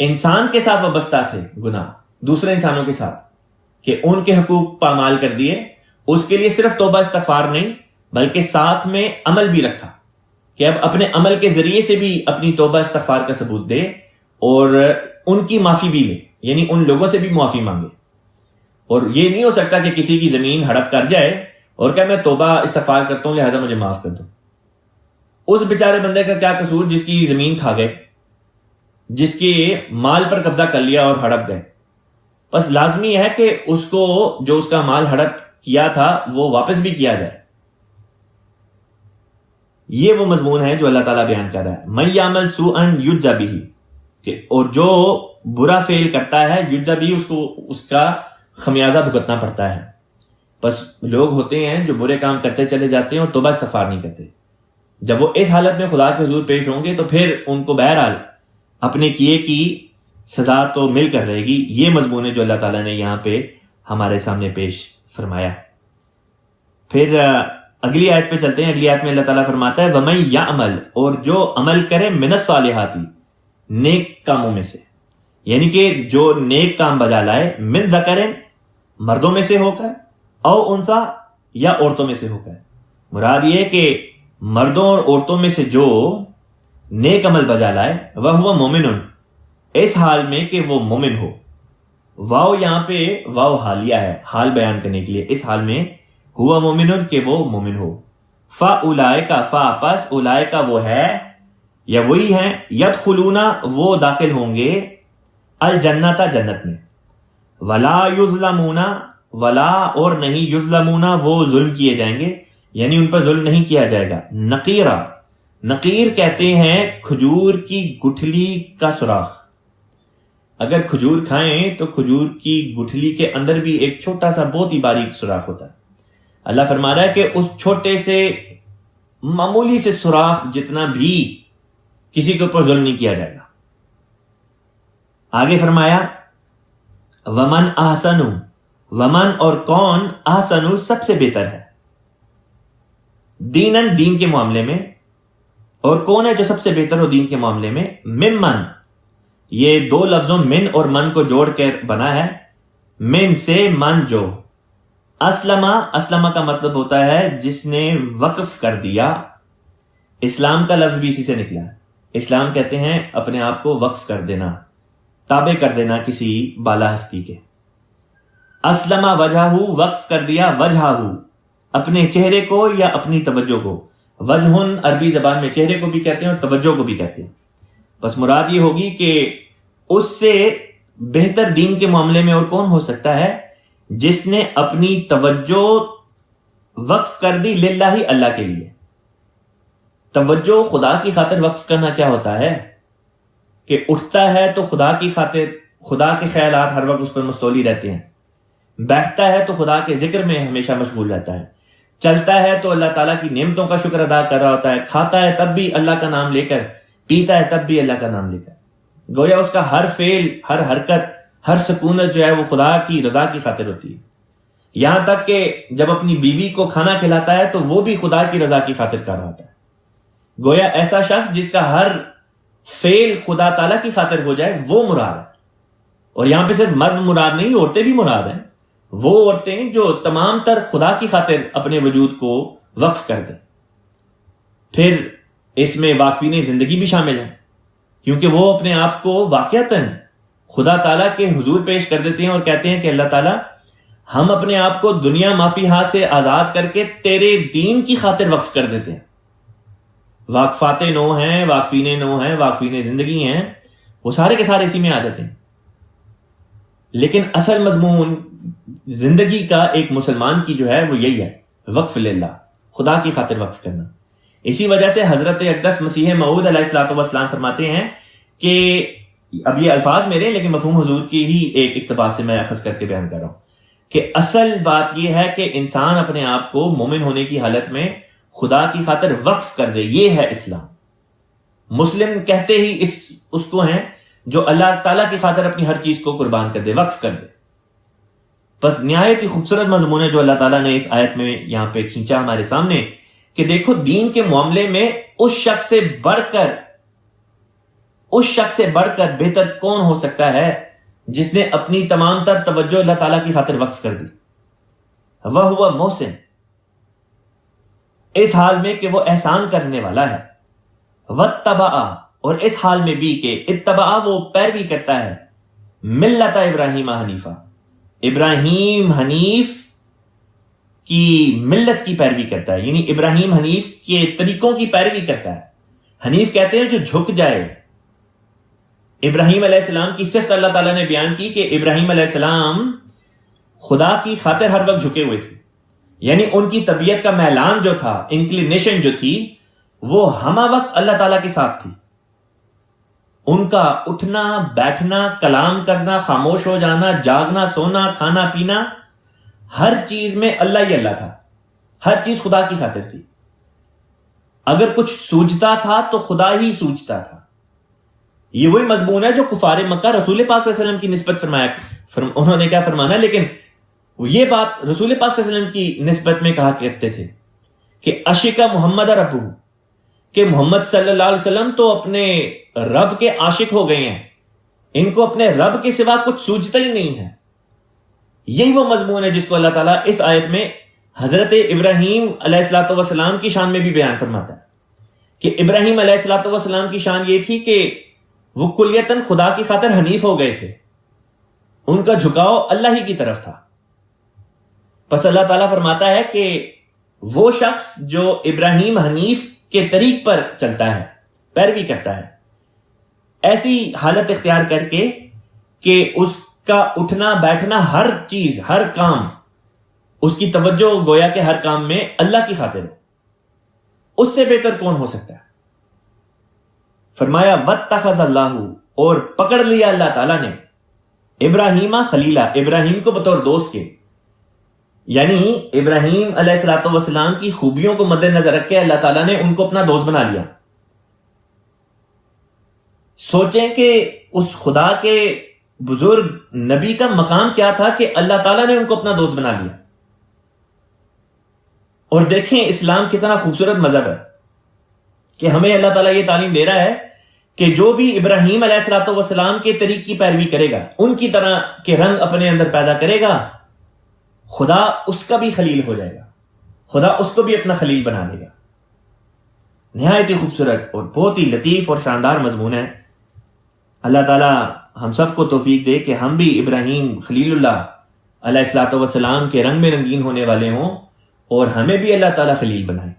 انسان کے ساتھ وابستہ تھے گناہ، دوسرے انسانوں کے ساتھ، کہ ان کے حقوق پامال کر دیے، اس کے لیے صرف توبہ استغفار نہیں بلکہ ساتھ میں عمل بھی رکھا کہ اب اپنے عمل کے ذریعے سے بھی اپنی توبہ استغفار کا ثبوت دے اور ان کی معافی بھی لے، یعنی ان لوگوں سے بھی معافی مانگے۔ اور یہ نہیں ہو سکتا کہ کسی کی زمین ہڑپ کر جائے اور کہ میں توبہ استغفار کرتا ہوں لہذا مجھے معاف کر دو۔ اس بیچارے بندے کا کیا قصور جس کی زمین کھا گئے، جس کے مال پر قبضہ کر لیا اور ہڑپ گئے؟ بس لازمی ہے کہ اس کو جو اس کا مال ہڑپ کیا تھا وہ واپس بھی کیا جائے، یہ وہ مضمون ہے جو اللہ تعالیٰ بیان کر رہا ہے. من یعمل سوءا یجزا بہ، اور جو برا فعل کرتا ہے یجزا بہ، اس کو اس کا خمیازہ بھگتنا پڑتا ہے. بس لوگ ہوتے ہیں جو برے کام کرتے چلے جاتے ہیں اور توبہ استغفار نہیں کرتے. جب وہ اس حالت میں خدا کے حضور پیش ہوں گے تو پھر ان کو بہرحال اپنے کیے کی سزا تو مل کر رہے گی. یہ مضمون ہے جو اللہ تعالیٰ نے یہاں پہ ہمارے سامنے پیش فرمایا. پھر اگلی آیت پہ چلتے ہیں. اگلی آیت میں اللہ تعالیٰ فرماتا ہے وَمَن یعمل، اور جو عمل کرے من الصالحات، نیک کاموں میں سے، یعنی کہ جو نیک کام بجا لائے، من ذکر، مردوں میں سے ہو کر، او انثی، یا عورتوں میں سے ہو کر. مراد یہ کہ مردوں اور عورتوں میں سے جو نیک عمل بجا لائے، وَهُوَ مُؤْمِنٌ، اس حال میں کہ وہ مومن ہو. واو یہاں پہ واو حالیہ ہے، حال بیان کرنے کے لیے. اس حال میں ہوا مومن، کہ وہ مومن ہو. فَأُولَئِكَ، پس اولئک وہ ہے یا وہی ہیں، یدخلون وہ داخل ہوں گے، الجنت جنت میں، ولا یظلمون، ولا اور نہیں، یظلمون وہ ظلم کیے جائیں گے، یعنی ان پر ظلم نہیں کیا جائے گا. نقیرہ، نقیر کہتے ہیں کھجور کی گٹھلی کا سوراخ. اگر کھجور کھائیں تو کھجور کی گٹھلی کے اندر بھی ایک چھوٹا سا بہت ہی باریک سوراخ ہوتا ہے. اللہ فرما رہا ہے کہ اس چھوٹے سے معمولی سے سوراخ جتنا بھی کسی کے اوپر ظلم نہیں کیا جائے گا. آگے فرمایا ومن احسن، ومن اور کون، احسن سب سے بہتر ہے، دینن دین کے معاملے میں، اور کون ہے جو سب سے بہتر ہو دین کے معاملے میں، ممن، یہ دو لفظوں من اور من کو جوڑ کر بنا ہے. من سے من جو، اسلمہ کا مطلب ہوتا ہے جس نے وقف کر دیا. اسلام کا لفظ بھی اسی سے نکلا ہے. اسلام کہتے ہیں اپنے آپ کو وقف کر دینا، تابع کر دینا کسی بالا ہستی کے. اسلمہ وجہہ، وقف کر دیا وجہہ، اپنے چہرے کو یا اپنی توجہ کو. وجہن عربی زبان میں چہرے کو بھی کہتے ہیں اور توجہ کو بھی کہتے ہیں. بس مراد یہ ہوگی کہ اس سے بہتر دین کے معاملے میں اور کون ہو سکتا ہے جس نے اپنی توجہ وقف کر دی للہ، اللہ کے لیے. توجہ خدا کی خاطر وقف کرنا کیا ہوتا ہے کہ اٹھتا ہے تو خدا کی خاطر، خدا کے خیالات ہر وقت اس پر مستولی رہتے ہیں. بیٹھتا ہے تو خدا کے ذکر میں ہمیشہ مشغول رہتا ہے. چلتا ہے تو اللہ تعالیٰ کی نعمتوں کا شکر ادا کر رہا ہوتا ہے. کھاتا ہے تب بھی اللہ کا نام لے کر، پیتا ہے تب بھی اللہ کا نام لے کر. گویا اس کا ہر فعل، ہر حرکت، ہر سکونت جو ہے وہ خدا کی رضا کی خاطر ہوتی ہے. یہاں تک کہ جب اپنی بیوی کو کھانا کھلاتا ہے تو وہ بھی خدا کی رضا کی خاطر کر رہا ہوتا ہے. گویا ایسا شخص جس کا ہر فعل خدا تعالیٰ کی خاطر ہو جائے وہ مراد ہے. اور یہاں پہ صرف مرد مراد نہیں، عورتیں بھی مراد ہیں. وہ عورتیں جو تمام تر خدا کی خاطر اپنے وجود کو وقف کر دیں. پھر اس میں واقفین زندگی بھی شامل ہیں، کیونکہ وہ اپنے آپ کو واقعتاً خدا تعالیٰ کے حضور پیش کر دیتے ہیں اور کہتے ہیں کہ اللہ تعالیٰ ہم اپنے آپ کو دنیا مافیہا سے آزاد کر کے تیرے دین کی خاطر وقف کر دیتے ہیں. واقفات نو ہیں، واقفین نو ہیں، واقفین زندگی ہیں، وہ سارے کے سارے اسی میں آ جاتے ہیں. لیکن اصل مضمون زندگی کا ایک مسلمان کی جو ہے وہ یہی ہے، وقف للہ، خدا کی خاطر وقف کرنا. اسی وجہ سے حضرت اقدس مسیح موعود علیہ الصلوۃ والسلام فرماتے ہیں کہ اب یہ الفاظ میرے لیکن مفہوم حضور کی ہی ایک اقتباس سے میں اخذ کر کے بیان کر رہا ہوں کہ اصل بات یہ ہے کہ انسان اپنے آپ کو مومن ہونے کی حالت میں خدا کی خاطر وقف کر دے. یہ ہے اسلام. مسلم کہتے ہی اس کو ہیں جو اللہ تعالیٰ کی خاطر اپنی ہر چیز کو قربان کر دے، وقف کر دے. بس نہایت ہی خوبصورت مضمون ہے جو اللہ تعالیٰ نے اس آیت میں یہاں پہ کھینچا ہمارے سامنے کہ دیکھو دین کے معاملے میں اس شخص سے بڑھ کر بہتر کون ہو سکتا ہے جس نے اپنی تمام تر توجہ اللہ تعالیٰ کی خاطر وقف کر دی. وہ محسن، اس حال میں کہ وہ احسان کرنے والا ہے. واتبع، اور اس حال میں بھی کہ اتبع وہ پیروی کرتا ہے، ملت ابراہیم حنیفہ، ابراہیم حنیف کی ملت کی پیروی کرتا ہے، یعنی ابراہیم حنیف کے طریقوں کی پیروی کرتا ہے. حنیف کہتے ہیں جو جھک جائے. ابراہیم علیہ السلام کی صفت اللہ تعالیٰ نے بیان کی کہ ابراہیم علیہ السلام خدا کی خاطر ہر وقت جھکے ہوئے تھے. یعنی ان کی طبیعت کا میلان جو تھا، انکلینیشن جو تھی، وہ ہمہ وقت اللہ تعالیٰ کے ساتھ تھی. ان کا اٹھنا بیٹھنا، کلام کرنا، خاموش ہو جانا، جاگنا سونا، کھانا پینا، ہر چیز میں اللہ ہی اللہ تھا. ہر چیز خدا کی خاطر تھی. اگر کچھ سوچتا تھا تو خدا ہی سوچتا تھا. یہ وہی مضمون ہے جو کفار مکہ رسول پاک صلی اللہ علیہ وسلم کی نسبت فرمایا. انہوں نے کیا فرمانا، لیکن یہ بات رسول پاک صلی اللہ علیہ وسلم کی نسبت میں کہا کرتے تھے کہ عشق محمد ربہ، کہ محمد صلی اللہ علیہ وسلم تو اپنے رب کے عاشق ہو گئے ہیں، ان کو اپنے رب کے سوا کچھ سوچتا ہی نہیں ہے. یہی وہ مضمون ہے جس کو اللہ تعالیٰ اس آیت میں حضرت ابراہیم علیہ الصلوۃ والسلام کی شان میں بھی بیان فرماتا ہے کہ ابراہیم علیہ الصلوۃ والسلام کی شان یہ تھی کہ وہ کلیتاً خدا کی خاطر حنیف ہو گئے تھے. ان کا جھکاؤ اللہ ہی کی طرف تھا. پس اللہ تعالیٰ فرماتا ہے کہ وہ شخص جو ابراہیم حنیف کے طریق پر چلتا ہے، پیروی کرتا ہے، ایسی حالت اختیار کر کے کہ اس کا اٹھنا بیٹھنا، ہر چیز، ہر کام، اس کی توجہ گویا کہ ہر کام میں اللہ کی خاطر ہو، اس سے بہتر کون ہو سکتا ہے؟ فرمایا واتخذ اللہ، اور پکڑ لیا اللہ تعالیٰ نے ابراہیم خلیلہ، ابراہیم کو بطور دوست کے. یعنی ابراہیم علیہ الصلوۃ والسلام کی خوبیوں کو مد نظر رکھ کے اللہ تعالیٰ نے ان کو اپنا دوست بنا لیا. سوچیں کہ اس خدا کے بزرگ نبی کا مقام کیا تھا کہ اللہ تعالیٰ نے ان کو اپنا دوست بنا لیا. اور دیکھیں اسلام کتنا خوبصورت مذہب ہے کہ ہمیں اللہ تعالیٰ یہ تعلیم دے رہا ہے کہ جو بھی ابراہیم علیہ الصلوۃ والسلام کے طریق کی پیروی کرے گا، ان کی طرح کے رنگ اپنے اندر پیدا کرے گا، خدا اس کا بھی خلیل ہو جائے گا، خدا اس کو بھی اپنا خلیل بنا لے گا. نہایت ہی خوبصورت اور بہت ہی لطیف اور شاندار مضمون ہے. اللہ تعالیٰ ہم سب کو توفیق دے کہ ہم بھی ابراہیم خلیل اللہ علیہ الصلوۃ والسلام کے رنگ میں رنگین ہونے والے ہوں اور ہمیں بھی اللہ تعالیٰ خلیل بنائے.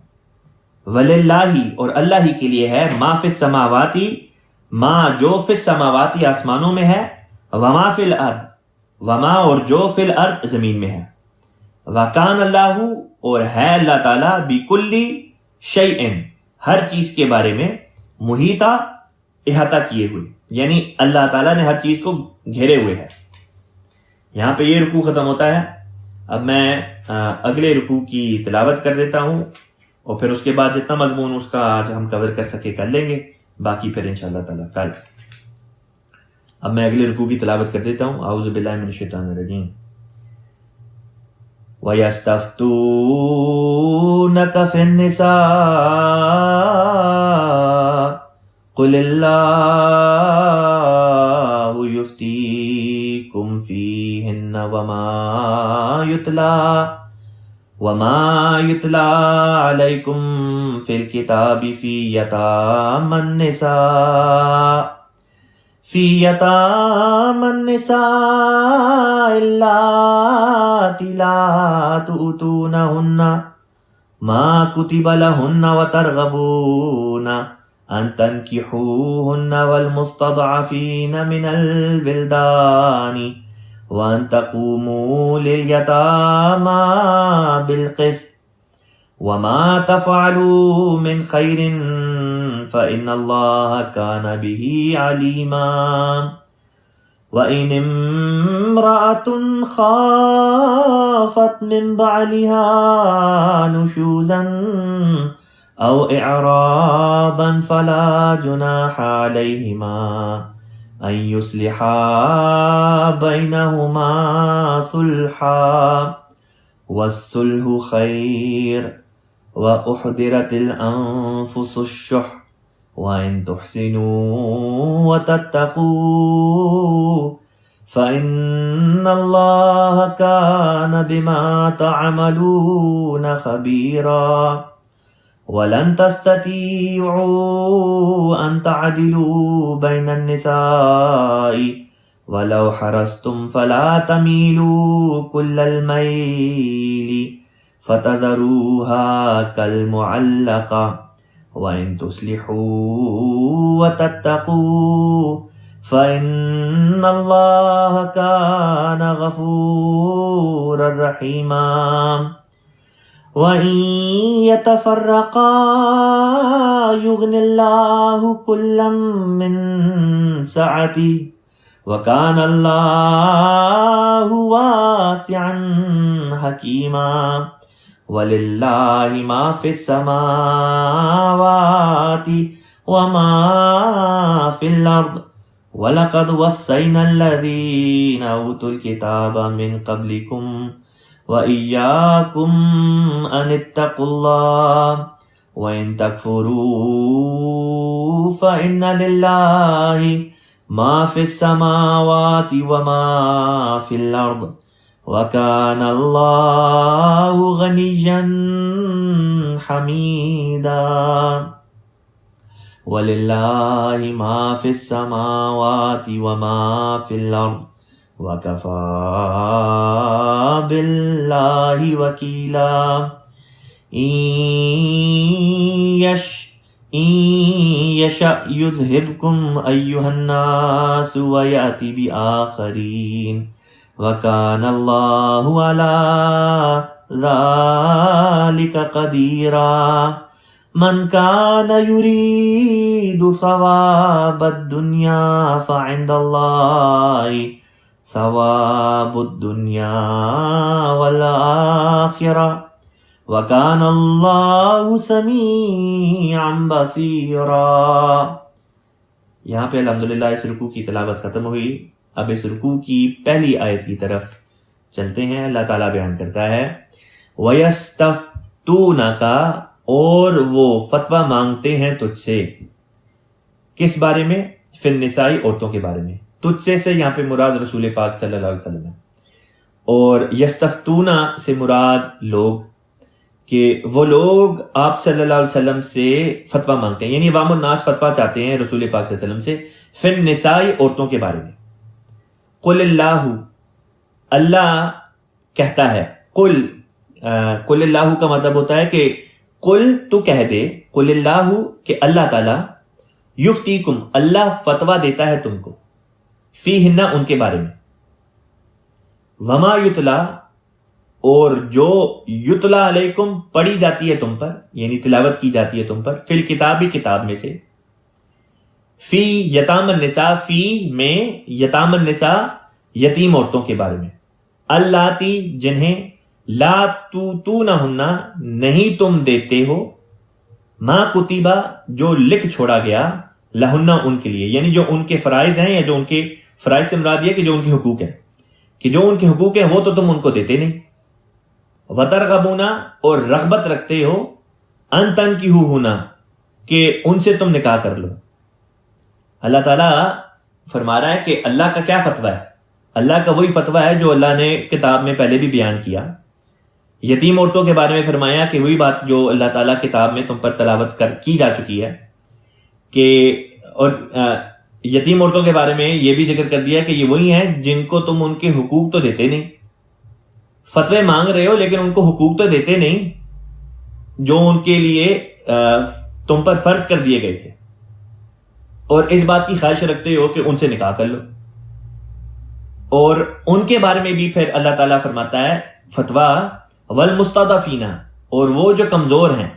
وَلِلَّهِ، اور اللہ ہی کے لیے ہے، ما فی السماواتی، ما جو فی السماواتی آسمانوں میں ہے، وما فی الارض، وما اور جو فی الارض زمین میں ہے، وَكَانَ اللَّهُ، اور ہے اللہ تعالیٰ، بِكُلِّ شَيْءٍ، ہر چیز کے بارے میں، محیطہ، احاطہ کیے ہوئے، یعنی اللہ تعالیٰ نے ہر چیز کو گھیرے ہوئے ہے. یہاں پہ یہ رکوع ختم ہوتا ہے. اب میں اگلے رکوع کی تلاوت کر دیتا ہوں اور پھر اس کے بعد جتنا مضمون اس کا آج ہم کور کر سکے کر لیں گے، باقی پھر انشاءاللہ تعالیٰ کل. اب میں اگلے رکوع کی تلاوت کر دیتا ہوں. اعوذ باللہ من الشیطان الرجیم. وَيَسْتَفْتُونَكَ فِي النِّسَاءِ قُلِ اللَّهُ يُفْتِيكُمْ فِيهِنَّ وَمَا يُتْلَى عَلَيْكُمْ فِي الْكِتَابِ فِي يَتَامَى النِّسَاءِ اللَّاتِي لَا تُؤْتُونَهُنَّ مَا كُتِبَ لَهُنَّ وَتَرْغَبُونَ أَن تَنكِحُوهُنَّ وَالْمُسْتَضْعَفِينَ مِنَ الْوِلْدَانِ وَأَن تَقُومُوا لِلْيَتَامَى بِالْقِسْطِ وَمَا تَفْعَلُوا مِنْ خَيْرٍ فَإِنَّ اللَّهَ كَانَ بِهِ عَلِيمًا. وَإِنِ امْرَأَةٌ خَافَتْ مِنْ بَعْلِهَا نُشُوزًا أَوْ إِعْرَاضًا فَلَا جُنَاحَ عَلَيْهِمَا أَن يُصْلِحَا بَيْنَهُمَا صُلْحًا وَالصُّلْحُ خَيْرٌ وَأُحْضِرَتِ الْأَنفُسُ الشُّحَّ وَإِن تُحْسِنُوا وَتَتَّقُوا فَإِنَّ اللَّهَ كَانَ بِمَا تَعْمَلُونَ خَبِيرًا. وَلَن تَسْتَطِيعُوا أَن تَعْدِلُوا بَيْنَ النِّسَاءِ وَلَوْ حَرَصْتُمْ فَلَا تَمِيلُوا كُلَّ الْمَيْلِ فَتَذَرُوهَا كَالْمُعَلَّقَةِ وَإِن تُصْلِحُوا وَتَتَّقُوا فَإِنَّ اللَّهَ كَانَ غَفُورًا رَحِيمًا. وَإِن يَتَفَرَّقَا يُغْنِ اللَّهُ كُلًّا مِّن سَعَتِهِ وَكَانَ اللَّهُ وَاسِعًا حَكِيمًا وَلِلَّهِ مَا فِي السَّمَاوَاتِ وَمَا فِي الْأَرْضِ وَلَقَدْ وَصَّيْنَا الَّذِينَ أُوتُوا الْكِتَابَ مِن قَبْلِكُمْ وَإِيَّاكُمْ أَنِ اتَّقُوا اللَّهَ وَإِن تَكْفُرُوا فَإِنَّ لِلَّهِ مَا فِي السَّمَاوَاتِ وَمَا فِي الْأَرْضِ وَكَانَ اللَّهُ غَنِيًّا حَمِيدًا وَلِلَّهِ مَا فِي السَّمَاوَاتِ وَمَا فِي الْأَرْضِ وَكَفَى بِاللَّهِ وَكِيلًا إِن يَشَأْ يُذْهِبْكُمْ أَيُّهَا النَّاسُ وَيَأْتِ بِآخَرِينَ وَكَانَ اللَّهُ عَلَى ذَلِكَ قَدِيرًا مَنْ كَانَ يُرِيدُ ثَوَابَ الدُّنْيَا فَعِندَ اللَّهِ ثَوَابُ الدُّنْيَا وَالْآخِرَةِ وَكَانَ اللَّهُ سَمِيعًا بَصِيرًا۔ یہاں پہ الحمدللہ اس رکوع کی تلاوت ختم ہوئی۔ اب اس رکوع کی پہلی آیت کی طرف چلتے ہیں۔ اللہ تعالیٰ بیان کرتا ہے وَيَسْتَفْتُونَكَ، اور وہ فتویٰ مانگتے ہیں تجھ سے۔ کس بارے میں؟ فی النساء، عورتوں کے بارے میں۔ تجھ سے یہاں پہ مراد رسول پاک صلی اللہ علیہ وسلم ہے، اور یستفتونا سے مراد لوگ، کہ وہ لوگ آپ صلی اللہ علیہ وسلم سے فتویٰ مانگتے ہیں، یعنی عوام الناس فتویٰ چاہتے ہیں رسول پاک صلی اللہ علیہ وسلم سے فی النساء، عورتوں کے بارے میں۔ قل اللہ، اللہ کہتا ہے، قل اللہ کا مطلب ہوتا ہے کہ قل تو کہہ دے، قل اللہ کہ اللہ تعالی، یفتیکم اللہ فتویٰ دیتا ہے تم کو، فیہن ان کے بارے میں، وما یتلا اور جو یتلا علیکم پڑھی جاتی ہے تم پر، یعنی تلاوت کی جاتی ہے تم پر، فی الکتابی کتاب میں سے، فی یتام النساء، فی میں یتام النساء یتیم عورتوں کے بارے میں، اللاتی جنہیں لا توتونہن نہیں تم دیتے ہو، ما کتبہ جو لکھ چھوڑا گیا، لہن ان کے لیے، یعنی جو ان کے فرائض ہیں، یا جو ان کے فرائض سے مراد یہ کہ جو ان کے حقوق ہیں، کہ جو ان کے حقوق ہیں وہ تو تم ان کو دیتے نہیں، وترغبون اور رغبت رکھتے ہو، ان تنکحوہن کہ ان سے تم نکاح کر لو۔ اللہ تعالیٰ فرما رہا ہے کہ اللہ کا کیا فتویٰ ہے؟ اللہ کا وہی فتویٰ ہے جو اللہ نے کتاب میں پہلے بھی بیان کیا۔ یتیم عورتوں کے بارے میں فرمایا کہ وہی بات جو اللہ تعالیٰ کتاب میں تم پر تلاوت کی جا چکی ہے، کہ اور یتیم عورتوں کے بارے میں یہ بھی ذکر کر دیا کہ یہ وہی ہیں جن کو تم ان کے حقوق تو دیتے نہیں، فتوے مانگ رہے ہو لیکن ان کو حقوق تو دیتے نہیں جو ان کے لیے تم پر فرض کر دیے گئے تھے، اور اس بات کی خواہش رکھتے ہو کہ ان سے نکاح کر لو۔ اور ان کے بارے میں بھی پھر اللہ تعالیٰ فرماتا ہے فتویٰ، والمستضعفین اور وہ جو کمزور ہیں،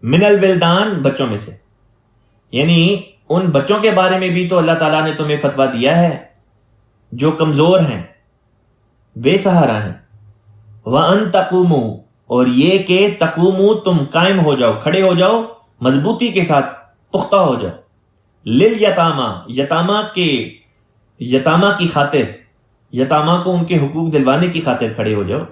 من الولدان بچوں میں سے، یعنی ان بچوں کے بارے میں بھی تو اللہ تعالیٰ نے تمہیں فتویٰ دیا ہے جو کمزور ہیں، بے سہارا ہیں، وَأَن تَقُومُوا اور یہ کہ تقوموا تم قائم ہو جاؤ، کھڑے ہو جاؤ، مضبوطی کے ساتھ پختہ ہو جاؤ، لِلْیَتَامَا یتامہ کی خاطر، یتامہ کو ان کے حقوق دلوانے کی خاطر کھڑے ہو جاؤ۔